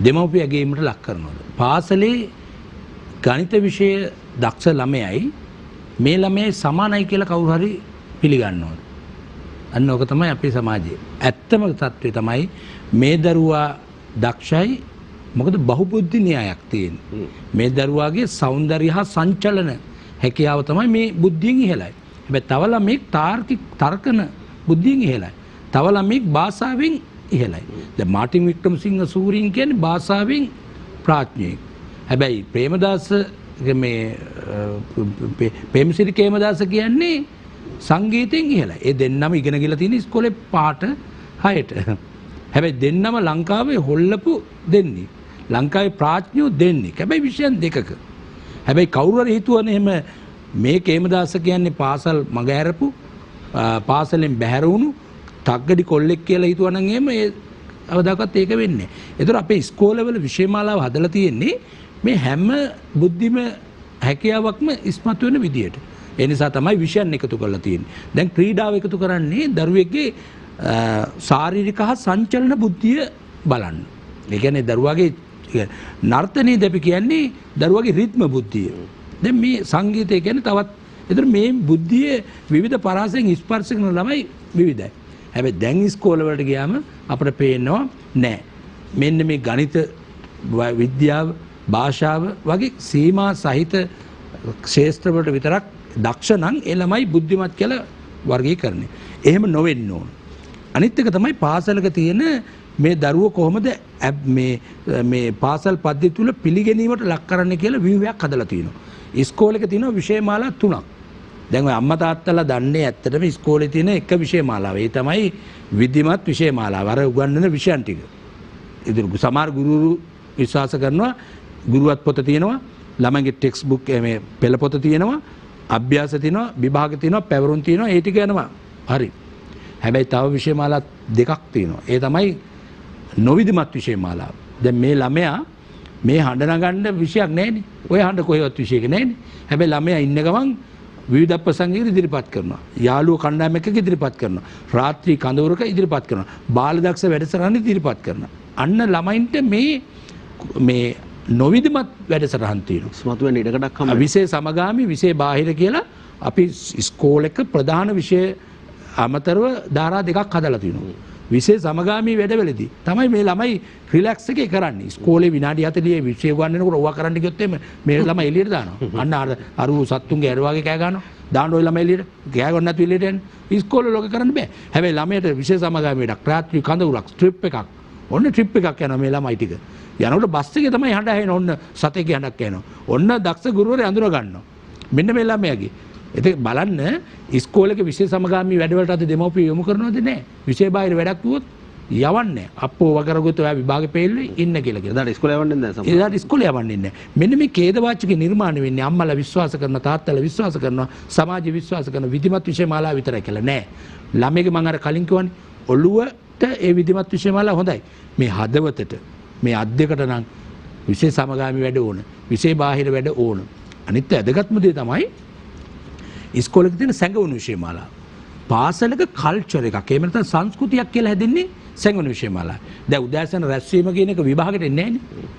දෙමව්පිය ඇගීමට ලක් කරනවද? පාසලේ ගණිත විෂය දක්ෂ ළමයයි මේ ළමයයි සමානයි කියලා කවුරු හරි පිළිගන්නවද? අන්න ඕක තමයි අපේ සමාජයේ ඇත්තම තත්ත්වය තමයි මේ දරුවා දක්ෂයි මොකද බහුබුද්ධි න්‍යායක් තියෙන්නේ. මේ දරුවාගේ సౌందර්ය හා සංචලන හැකියාව තමයි මේ බුද්ධියෙන් ඉහළයි. හැබැයි තව ළමෙක් තාර්කික තර්කන බුද්ධියෙන් ඉහළයි. තව ළමෙක් භාෂාවෙන් ඉහළයි. දැන් මාටින් වික්‍රමසිංහ සූරීන් කියන්නේ භාෂාවෙන් ප්‍රඥෙක්. හැබැයි ප්‍රේමදාස මේ ප්‍රේමසිරි කේමදාස කියන්නේ සංගීතයෙන් ඉහළයි. ඒ දෙන්නම ඉගෙන ගිහලා තියෙන ඉස්කෝලේ පාට 6ට. හැබැයි දෙන්නම ලංකාවේ හොල්ලපු දෙන්නේ. ලංකාවේ ප්‍රඥයෝ දෙන්නේ. හැබැයි විෂයන් දෙකක. හැබැයි කවුරු හරි හිතුවනේ එහෙම මේ කේමදාස කියන්නේ පාසල් මග ඇරපු පාසලෙන් බැහැර වුණු තග්ගඩි කොල්ලෙක් කියලා හිතුවනම් එහෙම ඒ අවදාකත් ඒක වෙන්නේ නැහැ. ඒතර අපේ ඉස්කෝලවල විෂයමාලාව හදලා තියෙන්නේ මේ හැම බුද්ධිම හැකියාවක්ම ඉස්මතු වෙන විදියට. ඒ නිසා තමයි විෂයන් එකතු කරලා තියෙන්නේ. දැන් ක්‍රීඩාව එකතු කරන්නේ දරුවෙක්ගේ ශාරීරික හා සංචලන බුද්ධිය බලන්න. ඒ කියන්නේ දරුවාගේ නර්තනයේ අපි කියන්නේ දරුවාගේ රිද්ම බුද්ධිය. දැන් මේ සංගීතය කියන්නේ තවත් ඒතර මේ බුද්ධිය විවිධ පරාසයෙන් ස්පර්ශ කරන ළමයි විවිධයි. හැබැයි දැන් ඉස්කෝල වලට ගියාම අපිට පේනවා නෑ. මෙන්න මේ ගණිත විද්‍යාව භාෂාව වගේ සීමා සහිත ක්ෂේත්‍ර වලට විතරක් දක්ෂ නම් ඒ ළමයි බුද්ධිමත් කියලා වර්ගීකරණය. එහෙම නොවෙන්න ඕන. අනිත් එක තමයි පාසලක තියෙන මේ දරුවෝ කොහොමද මේ පාසල් පද්ධතිය තුල පිළිගැනීමට ලක් කරන්න කියලා ව්‍යුහයක් හදලා තියෙනවා. ඉස්කෝලේක තියෙනවා විෂයමාලා 3ක්. දැන් ඔය අම්මා තාත්තලා දන්නේ ඇත්තටම ඉස්කෝලේ තියෙන එක විෂයමාලාව. ඒ තමයි විද්‍යාත්මක විෂයමාලාව. අර උගන්වන විෂයන් ටික. ඉතින් සමහර ගුරුවරු විශ්වාස කරනවා ගුරුවත් පොත තියෙනවා, ළමයිගේ ටෙක්ස්ට් බුක් මේ පෙළ පොත තියෙනවා, අභ්‍යාස තියෙනවා, විභාග තියෙනවා, පැවරුම් තියෙනවා, ඒ ටික යනවා. හරි. හැබැයි තව විෂයමාලා දෙකක් තියෙනවා. ඒ තමයි නොවිධිමත් විෂයමාලාව. දැන් මේ ළමයා මේ හඬ නගන්න විෂයක් නැහැනේ. ඔය හඬ කොහෙවත් විෂයක නැහැනේ. හැබැයි ළමයා ඉන්න ගමන් විවිධ ප්‍රසංගයක ඉදිරිපත් කරනවා. යාළුවෝ කණ්ඩායමක් එක්ක ඉදිරිපත් කරනවා. රාත්‍රී කඳවුරක ඉදිරිපත් කරනවා. බාලදක්ෂ වැඩසටහන ඉදිරිපත් කරනවා. අන්න ළමයින්ට මේ නොවිධිමත් වැඩසටහන් තියෙනවා. ස්මතු වෙන ඉඩකඩක් හම්බ වෙනවා. විෂය සමගාමී විෂය බාහිර කියලා අපි ඉස්කෝලේක ප්‍රධාන විෂය අමතරව ධාරා දෙකක් හදලා තියෙනවා. විෂය සමගාමී වැඩවලදී තමයි මේ ළමයි රිලැක්ස් එකේ කරන්නේ. ඉස්කෝලේ විනාඩි 40 විෂය ගන්නනකොට ඕවා කරන්න ගියොත් එimhe මේ ළමයි එළියට දානවා. අන්න අර සත්තුන්ගේ ඇර වගේ කෑ ගන්නවා. දාන්න ওই ළමයි එළියට. කෑ ගන්න නැතුව එළියට යන්නේ. ඉස්කෝලේ ලෝක කරන්න බෑ. හැබැයි ළමයට විෂය සමගාමී වැඩක් රාත්‍රී කඳවුරක් ට්‍රිප් එකක්. ඔන්න ට්‍රිප් එකක් යනවා මේ ළමයි ටික. යනකොට බස් එකේ තමයි හඬ ඇහෙන ඔන්න සතේගේ හඬක් ඇහෙනවා. ඔන්න දක්ෂ ගුරුවරයා අඳුර ගන්නවා. මෙන්න මේ ළමයාගේ. ඒක බලන්න ඉස්කෝලේක විෂය සමගාමී වැඩවලට අද දෙමව්පිය යොමු කරනවද නැහැ. විෂය බාහිර වැඩක් කිව්වොත් යවන්නේ. අපෝ වකරගොත ඔයා විභාගේ පෙළෙන්නේ ඉන්න කියලා. එදාට ඉස්කෝලේ යවන්නේ නැහැ සමහර. එදාට ඉස්කෝලේ යවන්නේ නැහැ. මෙන්න මේ ඛේදවාචක නිර්මාණය වෙන්නේ අම්මලා විශ්වාස කරන තාත්තලා විශ්වාස කරනවා සමාජය විශ්වාස කරන විධිමත් විෂයමාලා විතරයි කියලා නෑ. ළමයිගේ මම අර කලින් කිව්වනේ ඔළුවට ඒ විධිමත් විෂයමාලා හොඳයි. මේ හදවතට මේ අත් දෙකට නම් විෂය සමගාමී වැඩ ඕන. විෂය බාහිර වැඩ ඕන. අනිත් වැදගත්ම දේ තමයි ඉස්කෝලේක තියෙන සැඟවුණු විෂයමාලා. පාසලක කල්චර් එකක්. එහෙම නැත්නම් සංස්කෘතියක් කියලා හැදෙන්නේ සැඟවුණු විෂයමාලා. දැන් උදෑසන රැස්වීම කියන එක විභාගෙට එන්නේ නැහැනේ.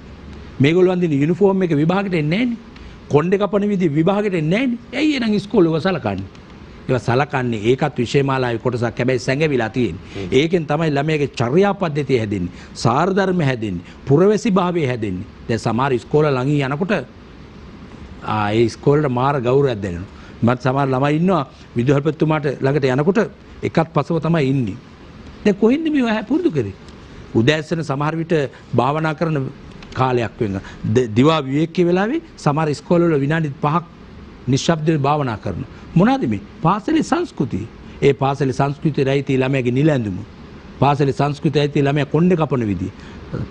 මේගොල්ලෝ අඳින යුනිෆෝම් එක විභාගෙට එන්නේ නැහැනේ. කොණ්ඩේ කපන විදිහ විභාගෙට එන්නේ නැහැනේ. ඇයි එහෙනම් ඉස්කෝලේ ඔය සලකන්නේ? ඒවා සලකන්නේ ඒකත් විෂයමාලාවේ කොටසක්. හැබැයි සැඟවිලා තියෙන්නේ. ඒකෙන් තමයි ළමයාගේ චර්යා පද්ධතිය හැදෙන්නේ. සාර ධර්ම හැදෙන්නේ. පුරවැසි භාවය හැදෙන්නේ. දැන් සමහර ඉස්කෝල ළඟින් යනකොට ඒ ඉස්කෝලේට මාර ගෞරවයක් දෙනවා. මත් සමහර ළමයි ඉන්නවා විදුහල්පතිතුමාට ළඟට යනකොට එකත් පසව තමයි ඉන්නේ. දැන් කොහෙන්ද මේ පුරුදු කරේ? උදෑසන සමහර විට භාවනා කරන කාලයක් වෙන. දිවා විවේකී වෙලාවේ සමහර ඉස්කෝලවල විනාඩි 5ක් නිශ්ශබ්දව භාවනා කරනවා. මොනවාද මේ? පාසලේ සංස්කෘතිය. ඒ පාසලේ සංස්කෘතියයි ඇති ළමයාගේ නිලැඳුම. පාසලේ සංස්කෘතියයි ඇති ළමයා කොණ්ඩේ කපන විදිය.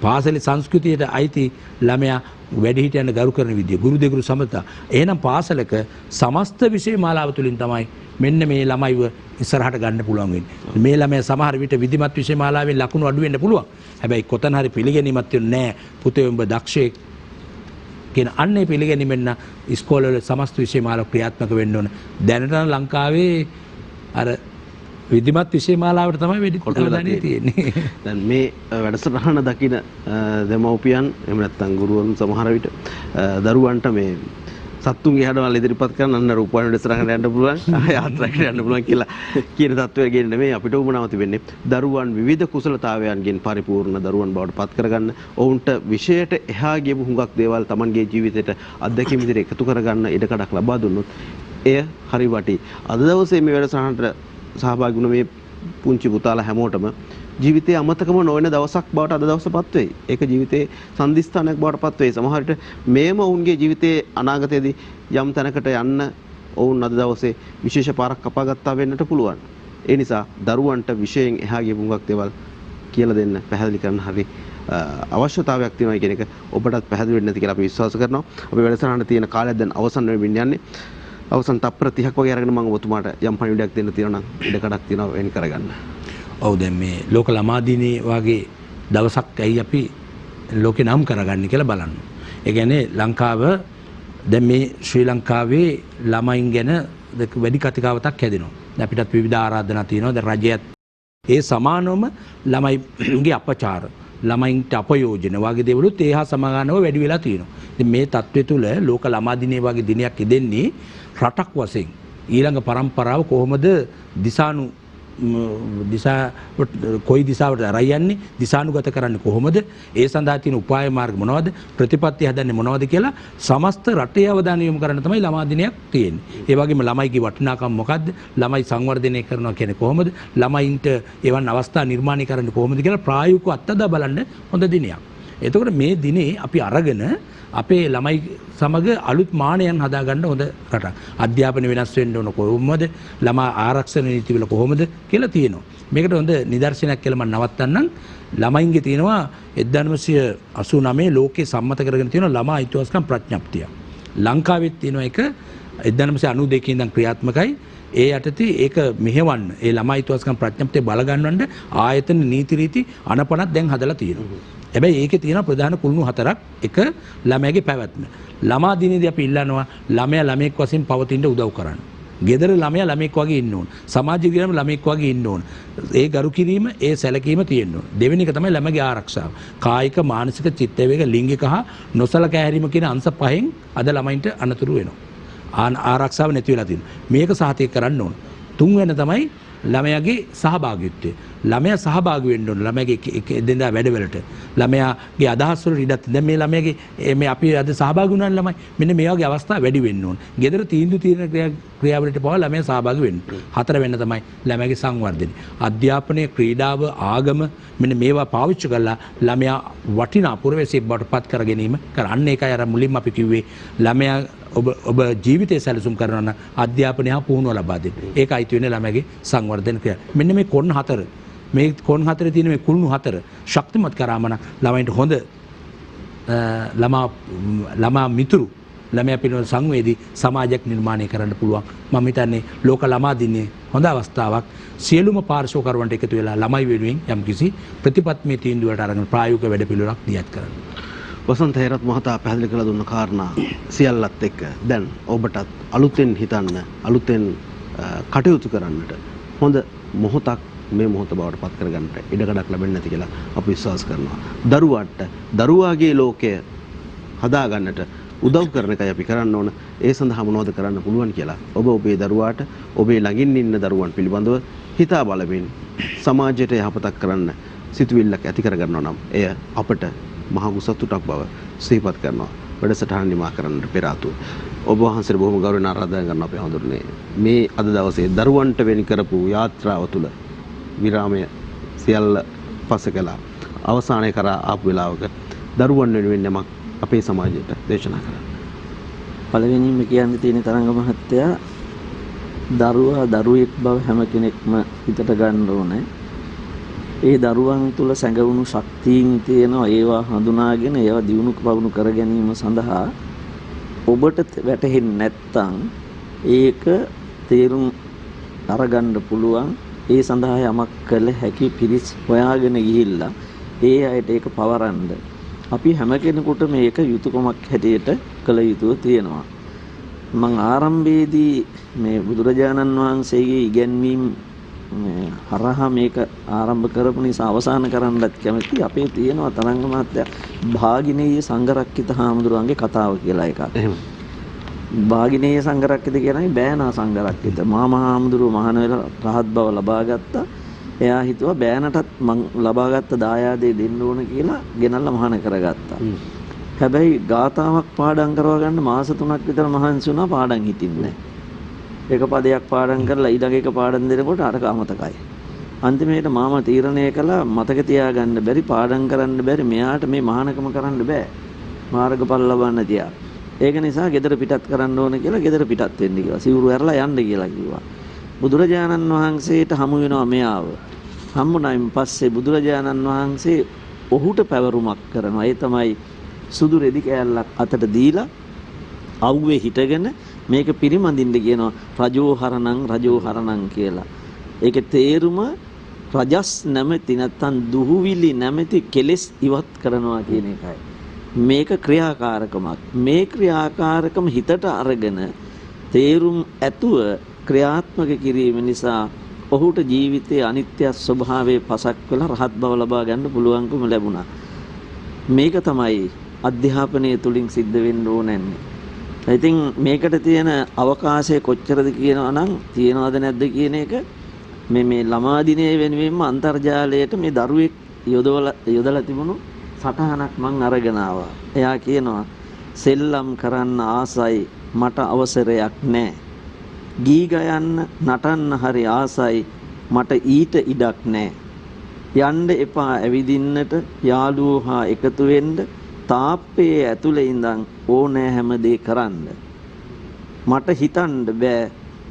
පාසලේ සංස්කෘතියට අයිති ළමයා වැඩිහිටියන් ගරු කරන විදිය. ගුරු දෙගුරු සමතා. එහෙනම් පාසලක සමස්ත විෂය මාලාව තුලින් තමයි මෙන්න මේ ළමයිව ඉස්සරහට ගන්න පුළුවන් වෙන්නේ. මේ ළමයා සමහර විට විධිමත් විෂය මාලාවෙන් ලකුණු අඩු වෙන්න පුළුවන්. හැබැයි කොතන හරි පිළිගැනීමක් තියෙන්නේ නැහැ. පුතේ උඹ දක්ෂයෙක් කියන අන්නේ පිළිගැනීමෙන් ඉස්කෝලවල සමස්ත විෂය මාලාව ක්‍රියාත්මක වෙන්න ඕන. දැනට ලංකාවේ අර විධිමත් විෂය මාලාවට තමයි වැඩි අවධානය තියෙන්නේ. දැන් මේ වැඩසටහන දකින දෙමව්පියන් එහෙම නැත්නම් ගුරුවරුන් සමහර විට දරුවන්ට මේ සත්තුන්ගේ හැඩවල ඉදිරිපත් කරන අන්න රූපවාහිනී වැඩසටහනකට යන්න පුළුවන් යාත්‍රාකට යන්න පුළුවන් කියලා කියන තත්ත්වයට ගෙන නෙමෙයි අපිට උවමනාව තිබෙන්නේ දරුවන් විවිධ කුසලතාවයන්ගෙන් පරිපූර්ණ දරුවන් බවට පත් කරගන්න ඔවුන්ට විශේෂයට එහා ගියපු හුඟක් දේවල් Tamanගේ ජීවිතේට අත්දැකීම් විදිහට එකතු කරගන්න ඉඩකඩක් ලබා දුන්නොත් එය හරි වටි. අද දවසේ මේ වැඩසටහනට සහභාගී වුණ මේ පුංචි පුතාලා හැමෝටම ජීවිතයේ අමතකම නොවන දවසක් බවට අද දවසපත් වෙයි. ඒක ජීවිතයේ සම්දිස්ථානයක් බවට පත් වෙයි. සමහර විට මේම ඔවුන්ගේ ජීවිතයේ අනාගතයේදී යම් තැනකට යන්න ඔවුන් අද දවසේ විශේෂ පාරක් කපා ගත්තා වෙන්නට පුළුවන්. ඒ නිසා දරුවන්ට විශේෂයෙන් එහා ගිය පුඟක් දේවල් කියලා දෙන්න පැහැදිලි කරන්න හරි අවශ්‍යතාවයක් තියෙනවා කියන එක ඔබටත් පැහැදිලි වෙන්න ඇති කියලා අපි විශ්වාස කරනවා. අපි වැඩසටහන තියෙන කාලය දැන් අවසන් වෙමින් යන්නේ. අවසන් තප්පර 30ක් වගේ අරගෙන මම ඔබතුමාට යම් පණිවිඩයක් දෙන්න තියෙනවා නම් ඉඩකඩක් තියෙනවා වෙන් කරගන්න. ඔව් දැන් මේ ලෝක ළමා දිනේ වගේ දවසක් ඇයි අපි ලෝකේ නම් කරගන්නේ කියලා බලන්න. ඒ කියන්නේ ලංකාව දැන් මේ ශ්‍රී ලංකාවේ ළමයින් ගැන වැඩි කතිකාවතක් හැදෙනවා. දැන් අපිටත් විවිධ ආරාධනා තියෙනවා. දැන් රජයත් ඒ සමානවම ළමයින්ගේ අපචාර ළමයින්ට අපයෝජන වගේ දේවලුත් ඒ හා සමානව වැඩි වෙලා තියෙනවා. ඉතින් මේ තත්ත්වය තුළ ලෝක ළමා දිනේ වගේ දිනයක් ඉදෙන්නේ රටක් වශයෙන් ඊළඟ પરම්පරාව කොහොමද කොයි දිසාවට අරයි යන්නේ දිශානුගත කරන්නේ කොහොමද ඒ සඳහා තියෙන උපාය මාර්ග මොනවද ප්‍රතිපත්ති හදන්නේ මොනවද කියලා සමස්ත රටේ අවධානය යොමු කරන්න තමයි ළමා දිනයක් තියෙන්නේ. ඒ වගේම ළමයිගේ වටිනාකම මොකද්ද? ළමයි සංවර්ධනය කරනවා කියන්නේ කොහොමද? ළමයින්ට එවන් අවස්ථා නිර්මාණය කරන්න කොහොමද කියලා ප්‍රායෝගිකව අත්දැක බලන්න හොඳ දිනයක්. එතකොට මේ දිනේ අපි අරගෙන අපේ ළමයි සමග අලුත් මානයන් හදාගන්න හොඳ රටක්. අධ්‍යාපනය වෙනස් වෙන්න ඕන කොහොමද? ළමා ආරක්ෂණ නීති වල කොහොමද කියලා තියෙනවා. මේකට හොඳ නිදර්ශනයක් කියලා මම නවත්තන්නම්. ළමයින්ගේ තියෙනවා 1989 ලෝකේ සම්මත කරගෙන තියෙන ළමා අයිතිවාසිකම් ප්‍රඥප්තිය. ලංකාවෙත් තියෙනවා එක 1992 ඉඳන් ක්‍රියාත්මකයි. ඒ යටතේ ඒක මෙහෙවන්න ඒ ළමා අයිතිවාසිකම් ප්‍රඥප්තිය බල ගන්නවන්න ආයතන නීති රීති අනපනත් දැන් හදලා තියෙනවා. හැබැයි ඒකේ තියෙන ප්‍රධාන කුළුණු හතරක්. එක ළමයාගේ පැවැත්ම. ළමා දිනේදී අපි ඉල්ලනවා ළමයා ළමෙක් වශයෙන් පවතින්න උදව් කරන්න. ගෙදර ළමයා ළමෙක් වගේ ඉන්න ඕන. සමාජ ජීවිතේම ළමෙක් වගේ ඉන්න ඕන. ඒ ගරු කිරීම, ඒ සැලකීම තියෙන්න ඕන. දෙවෙනි එක තමයි ළමගේ ආරක්ෂාව. කායික, මානසික, චිත්ත වේග, ලිංගික හා නොසලකා හැරීම කියන අංශ පහෙන් අද ළමයින්ට අනතුරු වෙනවා. ආරක්ෂාව නැති වෙලා තියෙනවා. මේක සහතික කරන්න ඕන. තුන්වෙනි තමයි ළමයාගේ සහභාගීත්වය. ළමයා සහභාගී වෙන්න ඕන ළමයාගේ එදිනදා වැඩවලට. ළමයාගේ අදහස් වලට ඉඩක් දැන් මේ ළමයාගේ මේ අපි අද සහභාගී වුණා ළමයි. මෙන්න මේ වගේ අවස්ථා වැඩි වෙන්න ඕන. ගෙදර තීන්දුව తీරන ක්‍රියාවලට පවා ළමයා සහභාගී වෙන්න. හතර වෙන්න තමයි ළමයාගේ සංවර්ධනය. අධ්‍යාපනය, ක්‍රීඩාව, ආගම මෙන්න මේවා පාවිච්චි කරලා ළමයා වටිනා පුරවැසියෙක් බවට පත් කර ගැනීම කරන්න. ඒකයි අර මුලින්ම අපි කිව්වේ ළමයා ඔබ ජීවිතය සැලසුම් කරනවා නම් අධ්‍යාපනය හා පුහුණුව ලබා දෙන්න. ඒක අයිති වෙන්නේ ළමයාගේ සංවර්ධන ක්‍රියාව. මෙන්න මේ කොන් හතර මේ කොන් හතරේ තියෙන මේ කුළුණු හතර ශක්තිමත් කරාම නම් ළමයින්ට හොඳ ළමා මිතුරු ළමයා පිළිබඳ සංවේදී සමාජයක් නිර්මාණය කරන්න පුළුවන්. මම හිතන්නේ ලෝක ළමා දිනේ හොඳ අවස්ථාවක්. සියලුම පාර්ශ්වකරුවන්ට එකතු වෙලා ළමයි වෙනුවෙන් යම්කිසි ප්‍රතිපත්තිමය තීන්දුවකට අරගෙන ප්‍රායෝගික වැඩපිළිවෙලක් දියත් කරන්න. වසන්ත හේරත් මහතා පැහැදිලි කළ දුන්න කාරණා සියල්ලත් එක්ක දැන් ඔබටත් අලුතෙන් හිතන්න අලුතෙන් කටයුතු කරන්නට හොඳ මොහොතක් මේ මොහොත බවට පත් කරගන්නට ඉඩකඩක් ලැබෙන්නේ නැති කියලා අපි විශ්වාස කරනවා. දරුවාට දරුවාගේ ලෝකය හදාගන්නට උදව් කරන එකයි අපි කරන්න ඕන. ඒ සඳහා මොනවද කරන්න පුළුවන් කියලා ඔබ ඔබේ දරුවාට ඔබේ ළඟින් ඉන්න දරුවන් පිළිබඳව හිතා බලමින් සමාජයට යහපතක් කරන්න සිතුවිල්ලක් ඇති කරගන්නවා නම් එය අපට මහඟු සතුටක් බව සිහිපත් කරනවා. වැඩසටහන නිමා කරන්නට පෙර ආතුව ඔබ වහන්සේට බොහොම ගෞරවයෙන් ආරාධනා කරනවා අපේ හඳුරන්නේ මේ අද දවසේ දරුවන්ට වෙන් කරපු යාත්‍රාව තුළ විරාමය සියල්ල පස කළා. අවසානයේ කරා ආපු වෙලාවක දරුවන් වෙනුවෙන් යමක් අපේ සමාජයට දේශනා කරා. පළවෙනිම කියන්න තියෙන තරංග මහත්තයා දරුවා දරුවෙක් බව හැම කෙනෙක්ම හිතට ගන්න ඕනේ. ඒ දරුවන් තුළ සැඟවුණු ශක්තියින් තියෙනවා. ඒවා හඳුනාගෙන ඒවා දියුණු පවුණු කර ගැනීම සඳහා ඔබට වැටහෙන්නේ නැත්නම් ඒක තේරුම් අරගන්න පුළුවන්. ඒ සඳහා යමක් කළ හැකි පිරිස් හොයාගෙන ගිහිල්ලා ඒ අයට ඒක පවරන්න අපි හැම කෙනෙකුට මේක යුතුයකමක් හැටියට කළ යුතුව තියෙනවා. මම ආරම්භයේදී මේ බුදුරජාණන් වහන්සේගේ ඉගැන්වීම් හරහා මේක ආරම්භ කරපු නිසා අවසන් කරන්නත් කැමති. අපේ තියෙනවා තරංග මහත්තයා භාගිනීය සංඝරක්කිත හාමුදුරුවන්ගේ කතාව කියලා එකක්. එහෙම. භාගිනීය සංඝරක්කිත කියන්නේ බෑනා සංඝරක්කිත. මාමා හාමුදුරුවෝ මහාන වෙලා රහත් බව ලබා ගත්තා. එයා හිතුවා බෑනටත් මං ලබාගත්ත දායාදේ දෙන්න ඕන කියලා ගෙනල්ලා මහාන කරගත්තා. හැබැයි ගාතාවක් පාඩම් කරවා ගන්න මාස 3ක් විතර මහන්සි වුණා පාඩම් හිටින්නේ නැහැ. එක පදයක් පාඩම් කරලා ඊළඟ එක පාඩම් දෙනකොට අරක අමතකයි. අන්තිමේට මාමා තීරණය කළා මතක තියාගන්න බැරි පාඩම් කරන්න බැරි මෙයාට මේ මහානකම කරන්න බෑ. මාර්ගඵල ලබන්න තියා. ඒක නිසා ගෙදර පිටත් කරන්න ඕන කියලා ගෙදර පිටත් වෙන්න කිව්වා. සිවුරු ඇරලා යන්න කියලා කිව්වා. බුදුරජාණන් වහන්සේට හමු වෙනවා මෙයාව. හම්බුනායින් පස්සේ බුදුරජාණන් වහන්සේ ඔහුට පැවරුමක් කරනවා. ඒ තමයි සුදු රෙදි කෑල්ලක් අතට දීලා අවුවේ හිටගෙන මේක පිරිමදින්න කියනවා රජෝහරණං කියලා. ඒකේ තේරුම රජස් නැමැති නැත්තම් දුහුවිලි නැමැති කෙලෙස් ඉවත් කරනවා කියන එකයි. මේක ක්‍රියාකාරකමක්. මේ ක්‍රියාකාරකම හිතට අරගෙන තේරුම් ඇතුව ක්‍රියාත්මක කිරීම නිසා ඔහුට ජීවිතයේ අනිත්‍ය ස්වභාවයේ පසක් වෙලා රහත් බව ලබා ගන්න පුළුවන්කම ලැබුණා. මේක තමයි අධ්‍යාපනය තුලින් සිද්ධ වෙන්න ඕනන්නේ. ඉතින් මේකට තියෙන අවකාශය කොච්චරද කියනවා නම් තියනවද නැද්ද කියන එක මේ ළමා දිනයේ වෙනුවෙන්ම අන්තර්ජාලයට මේ දරුවෙක් යොදලා තිබුණු සටහනක් මං අරගෙන ආවා. එයා කියනවා සෙල්ලම් කරන්න ආසයි මට අවසරයක් නැහැ. ගී ගයන්න නටන්න හරි ආසයි මට ඊට ඉඩක් නැහැ. යන්න එපා ඇවිදින්නට යාළුවෝ හා එකතු වෙන්න තාප්පේ ඇතුලේ ඉඳන් ඕනෑ හැම දේ කරන්න. මට හිතන්න බෑ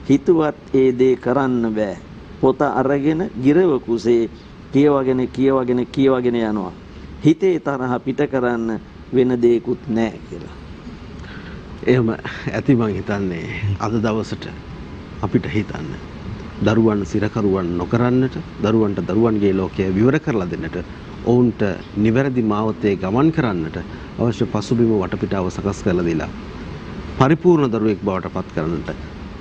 හිතුවත් ඒ දේ කරන්න බෑ. පොත අරගෙන ගිරව කුසේ කියවගෙන යනවා. හිතේ තරහ පිට කරන්න වෙන දෙයක්වත් නැහැ කියලා. එහෙම ඇති මං හිතන්නේ අද දවසට අපිට හිතන්න දරුවන් සිරකරුවන් නොකරන්නට දරුවන්ට දරුවන්ගේ ලෝකය විවර කරලා දෙන්නට ඔවුන්ට නිවැරදි මාවතේ ගමන් කරන්නට අවශ්‍ය පසුබිම වටපිටාව සකස් කරලා දීලා පරිපූර්ණ දරුවෙක් බවට පත් කරන්නට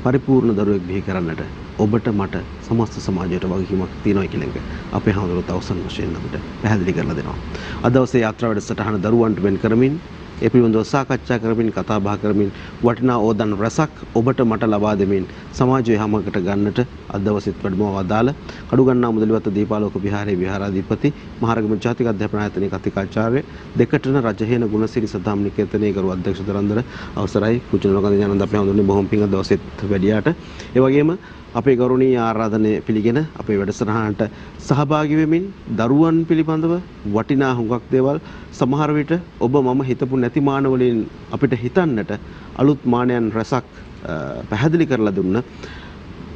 පරිපූර්ණ දරුවෙක් බිහි කරන්නට ඔබට මට සමස්ත සමාජයට වගකීමක් තියෙනවා කියන එක අපේ හඳුනගත අවසන් වශයෙන් අපිට පැහැදිලි කරලා දෙනවා. අද දවසේ යාත්‍රා වැඩසටහන දරුවන්ට වෙන් කරමින් ඒ පිළිබඳව සාකච්ඡා කරමින් කතා බහ කරමින් වටිනා ඕදන් රසක් ඔබට මට ලබා දෙමින් සමාජයේ හැමකට ගන්නට අද දවසෙත් වැඩමව වදාළ කඩුගන්නා මුදලිවත්ත දීපාලෝක විහාරයේ විහාරාධිපති මහරගම ජාතික අධ්‍යාපන ආයතනයේ කතිකාචාර්ය දෙකටන රජහේන ගුණසිරි සදාම් නිකේතනයේ ගරු අධ්‍යක්ෂ දරන්දර අවසරයි කුචනලකන්ද ඥානන්ද අපේ හඳුන්නේ බොහොම පිං අද දවසෙත් වැඩියාට ඒ වගේම අපේ ගෞරවනීය ආරාධනය පිළිගෙන අපේ වැඩසටහනට සහභාගී වෙමින් දරුවන් පිළිබඳව වටිනා හුඟක් දේවල් සමහර විට ඔබ මම හිතපු නැති මාන වලින් අපිට හිතන්නට අලුත් මානයන් රසක් පැහැදිලි කරලා දුන්න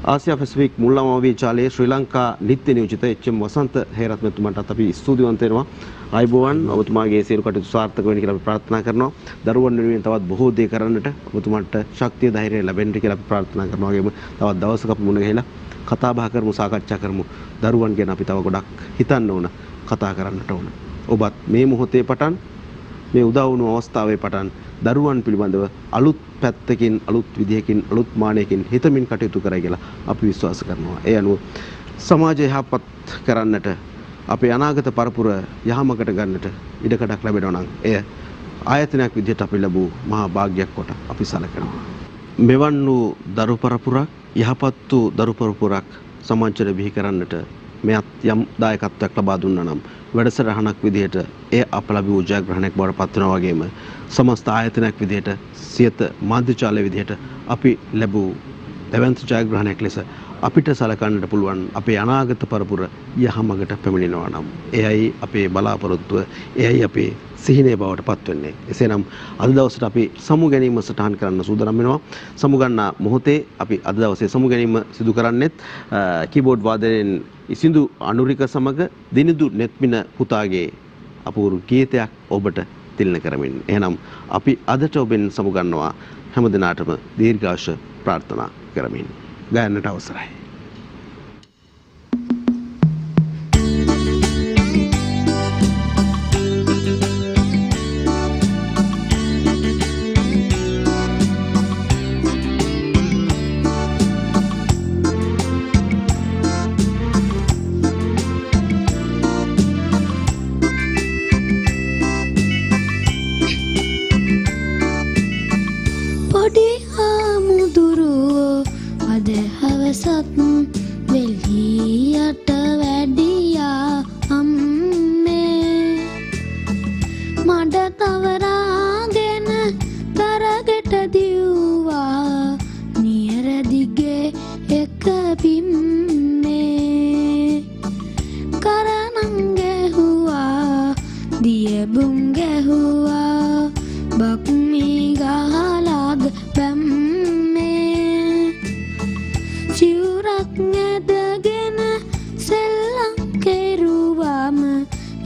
ආසියා පැසිෆික් මුල්ලම විචාලයේ ශ්‍රී ලංකා නිත්‍ය නියෝජිත එච්.එම්. වසන්ත හේරත් මෙතුමන්ටත් අපි ස්තුතිවන්ත වෙනවා. ආයුබෝවන් ඔබතුමාගේ සියලු කටයුතු සාර්ථක වෙන්න කියලා අපි ප්‍රාර්ථනා කරනවා. දරුවන් වෙනුවෙන් තවත් බොහෝ දේ කරන්නට ඔබතුමාට ශක්තිය ධෛර්යය ලැබෙන්න කියලා අපි ප්‍රාර්ථනා කරනවා. වගේම තවත් දවසක අපි මුණ ගැහිලා කතා බහ කරමු සාකච්ඡා කරමු. දරුවන් ගැන අපි තව ගොඩක් හිතන්න ඕන කතා කරන්නට ඕන. ඔබත් මේ මොහොතේ පටන් මේ උදා වුණු අවස්ථාවේ පටන් දරුවන් පිළිබඳව අලුත් පැත්තකින් අලුත් විදිහකින් අලුත් මානයකින් හිතමින් කටයුතු කරයි කියලා අපි විශ්වාස කරනවා. ඒ අනුව සමාජය යහපත් කරන්නට අපේ අනාගත පරපුර යහමකට ගන්නට ඉඩකඩක් ලැබෙනවා නම් එය ආයතනයක් විදිහට අපි ලැබූ මහා භාග්‍යයක් කොට අපි සැලකනවා. මෙවන් වූ දරු පරපුරක් යහපත් වූ දරු පරපුරක් සමාජයට බිහි කරන්නට මෙයත් යම් දායකත්වයක් ලබා දුන්නා නම් වැඩසටහනක් විදිහට එය අප ලැබූ ජයග්‍රහණයක් බවට පත් වෙනවා වගේම සමස්ත ආයතනයක් විදිහට සියත මාධ්‍යජාලය විදිහට අපි ලැබූ දැවැන්ත ජයග්‍රහණයක් ලෙස අපිට සලකන්නට පුළුවන් අපේ අනාගත පරපුර යහමගට පැමිණෙනවා නම් එයයි අපේ බලාපොරොත්තුව එයයි අපේ සිහිනය බවට පත් වෙන්නේ. එසේනම් අද දවසට අපි සමු ගැනීම සටහන් කරන්න සූදානම් වෙනවා. සමු ගන්නා මොහොතේ අපි අද දවසේ සමු ගැනීම සිදු කරන්නෙත් කීබෝඩ් වාදනයෙන් ඉසිඳු අනුරික සමග දිනිදු නෙත්මින පුතාගේ අපූර්ව ගීතයක් ඔබට තිලන කරමින්. එහෙනම් අපි අදට ඔබෙන් සමු ගන්නවා හැම දිනාටම දීර්ඝාෂ ප්‍රාර්ථනා කරමින්. ගයන්නට අවසරයි. දියබුම් ගැහුවා බක්මී ගහලාග බැම්මේ සිවුරක් ඇදගෙන සෙල්ලම් කෙරුවාම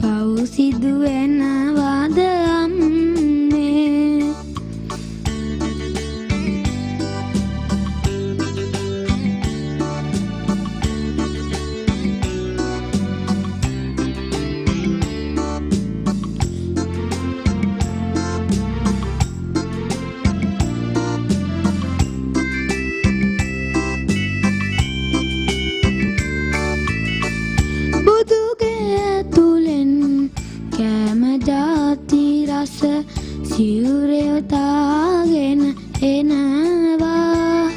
පව් සිදුවෙනවාද අම්මේ සිවුරයොතාගෙන එනවා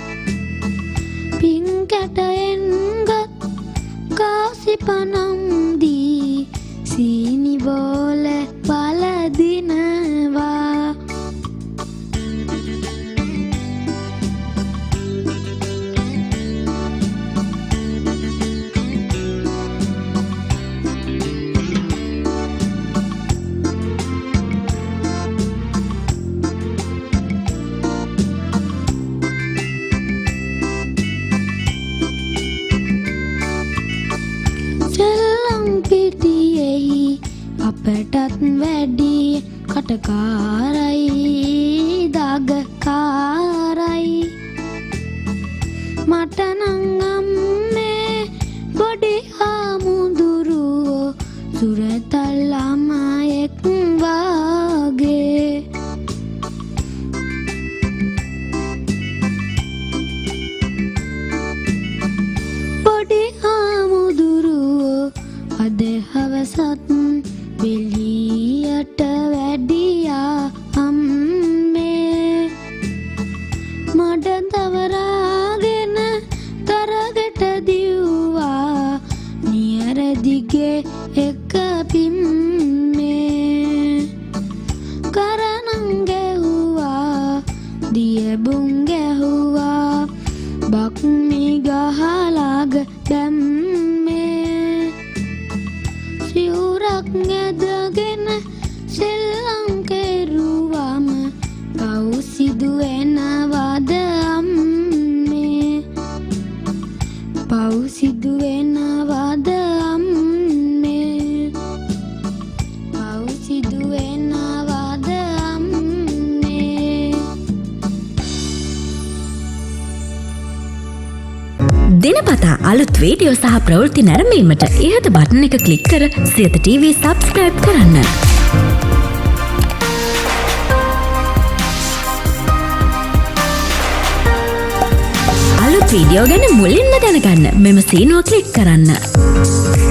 පින්කැටයෙන්ගත් කාසිපනම්දී සීනිබෝල පලදිනවා අපටත් වැඩි කටකාරයි දගකාරයි මට නං අම්මේ බොඩි හාමුදුරුවෝ සුරතල් ළමයෙක් වාගේ බොඩි හාමුදුරුවෝ අද හවසත් බෙලියට වැඩියා අම්මේ මඩ තවරාගෙන තරගට දිව්වා නියර දිගේ එක පිම්මේ කරණම් ගැහුවා දියබුම් ගැහුවා බක්මි ගහලාග දැම්මේ සිවුරක් ඇදගෙන සෙල්ලම් කෙරුවාම පව් සිදුවෙනවාද අම්මේ පව් සිදුවෙනවාද අම්මේ පව් සිදුවෙනවාද අම්මේ දිනපතා අලුත් වීඩියෝ සහ ප්‍රවෘත්ති නැරඹීමට ඉහත බටන් එක ක්ලික් කර සියත TV සබ්ස්ක්‍රයිබ් කරන්න. අලුත් වීඩියෝ ගැන මුලින්ම දැනගන්න මෙම සීනුව ක්ලික් කරන්න.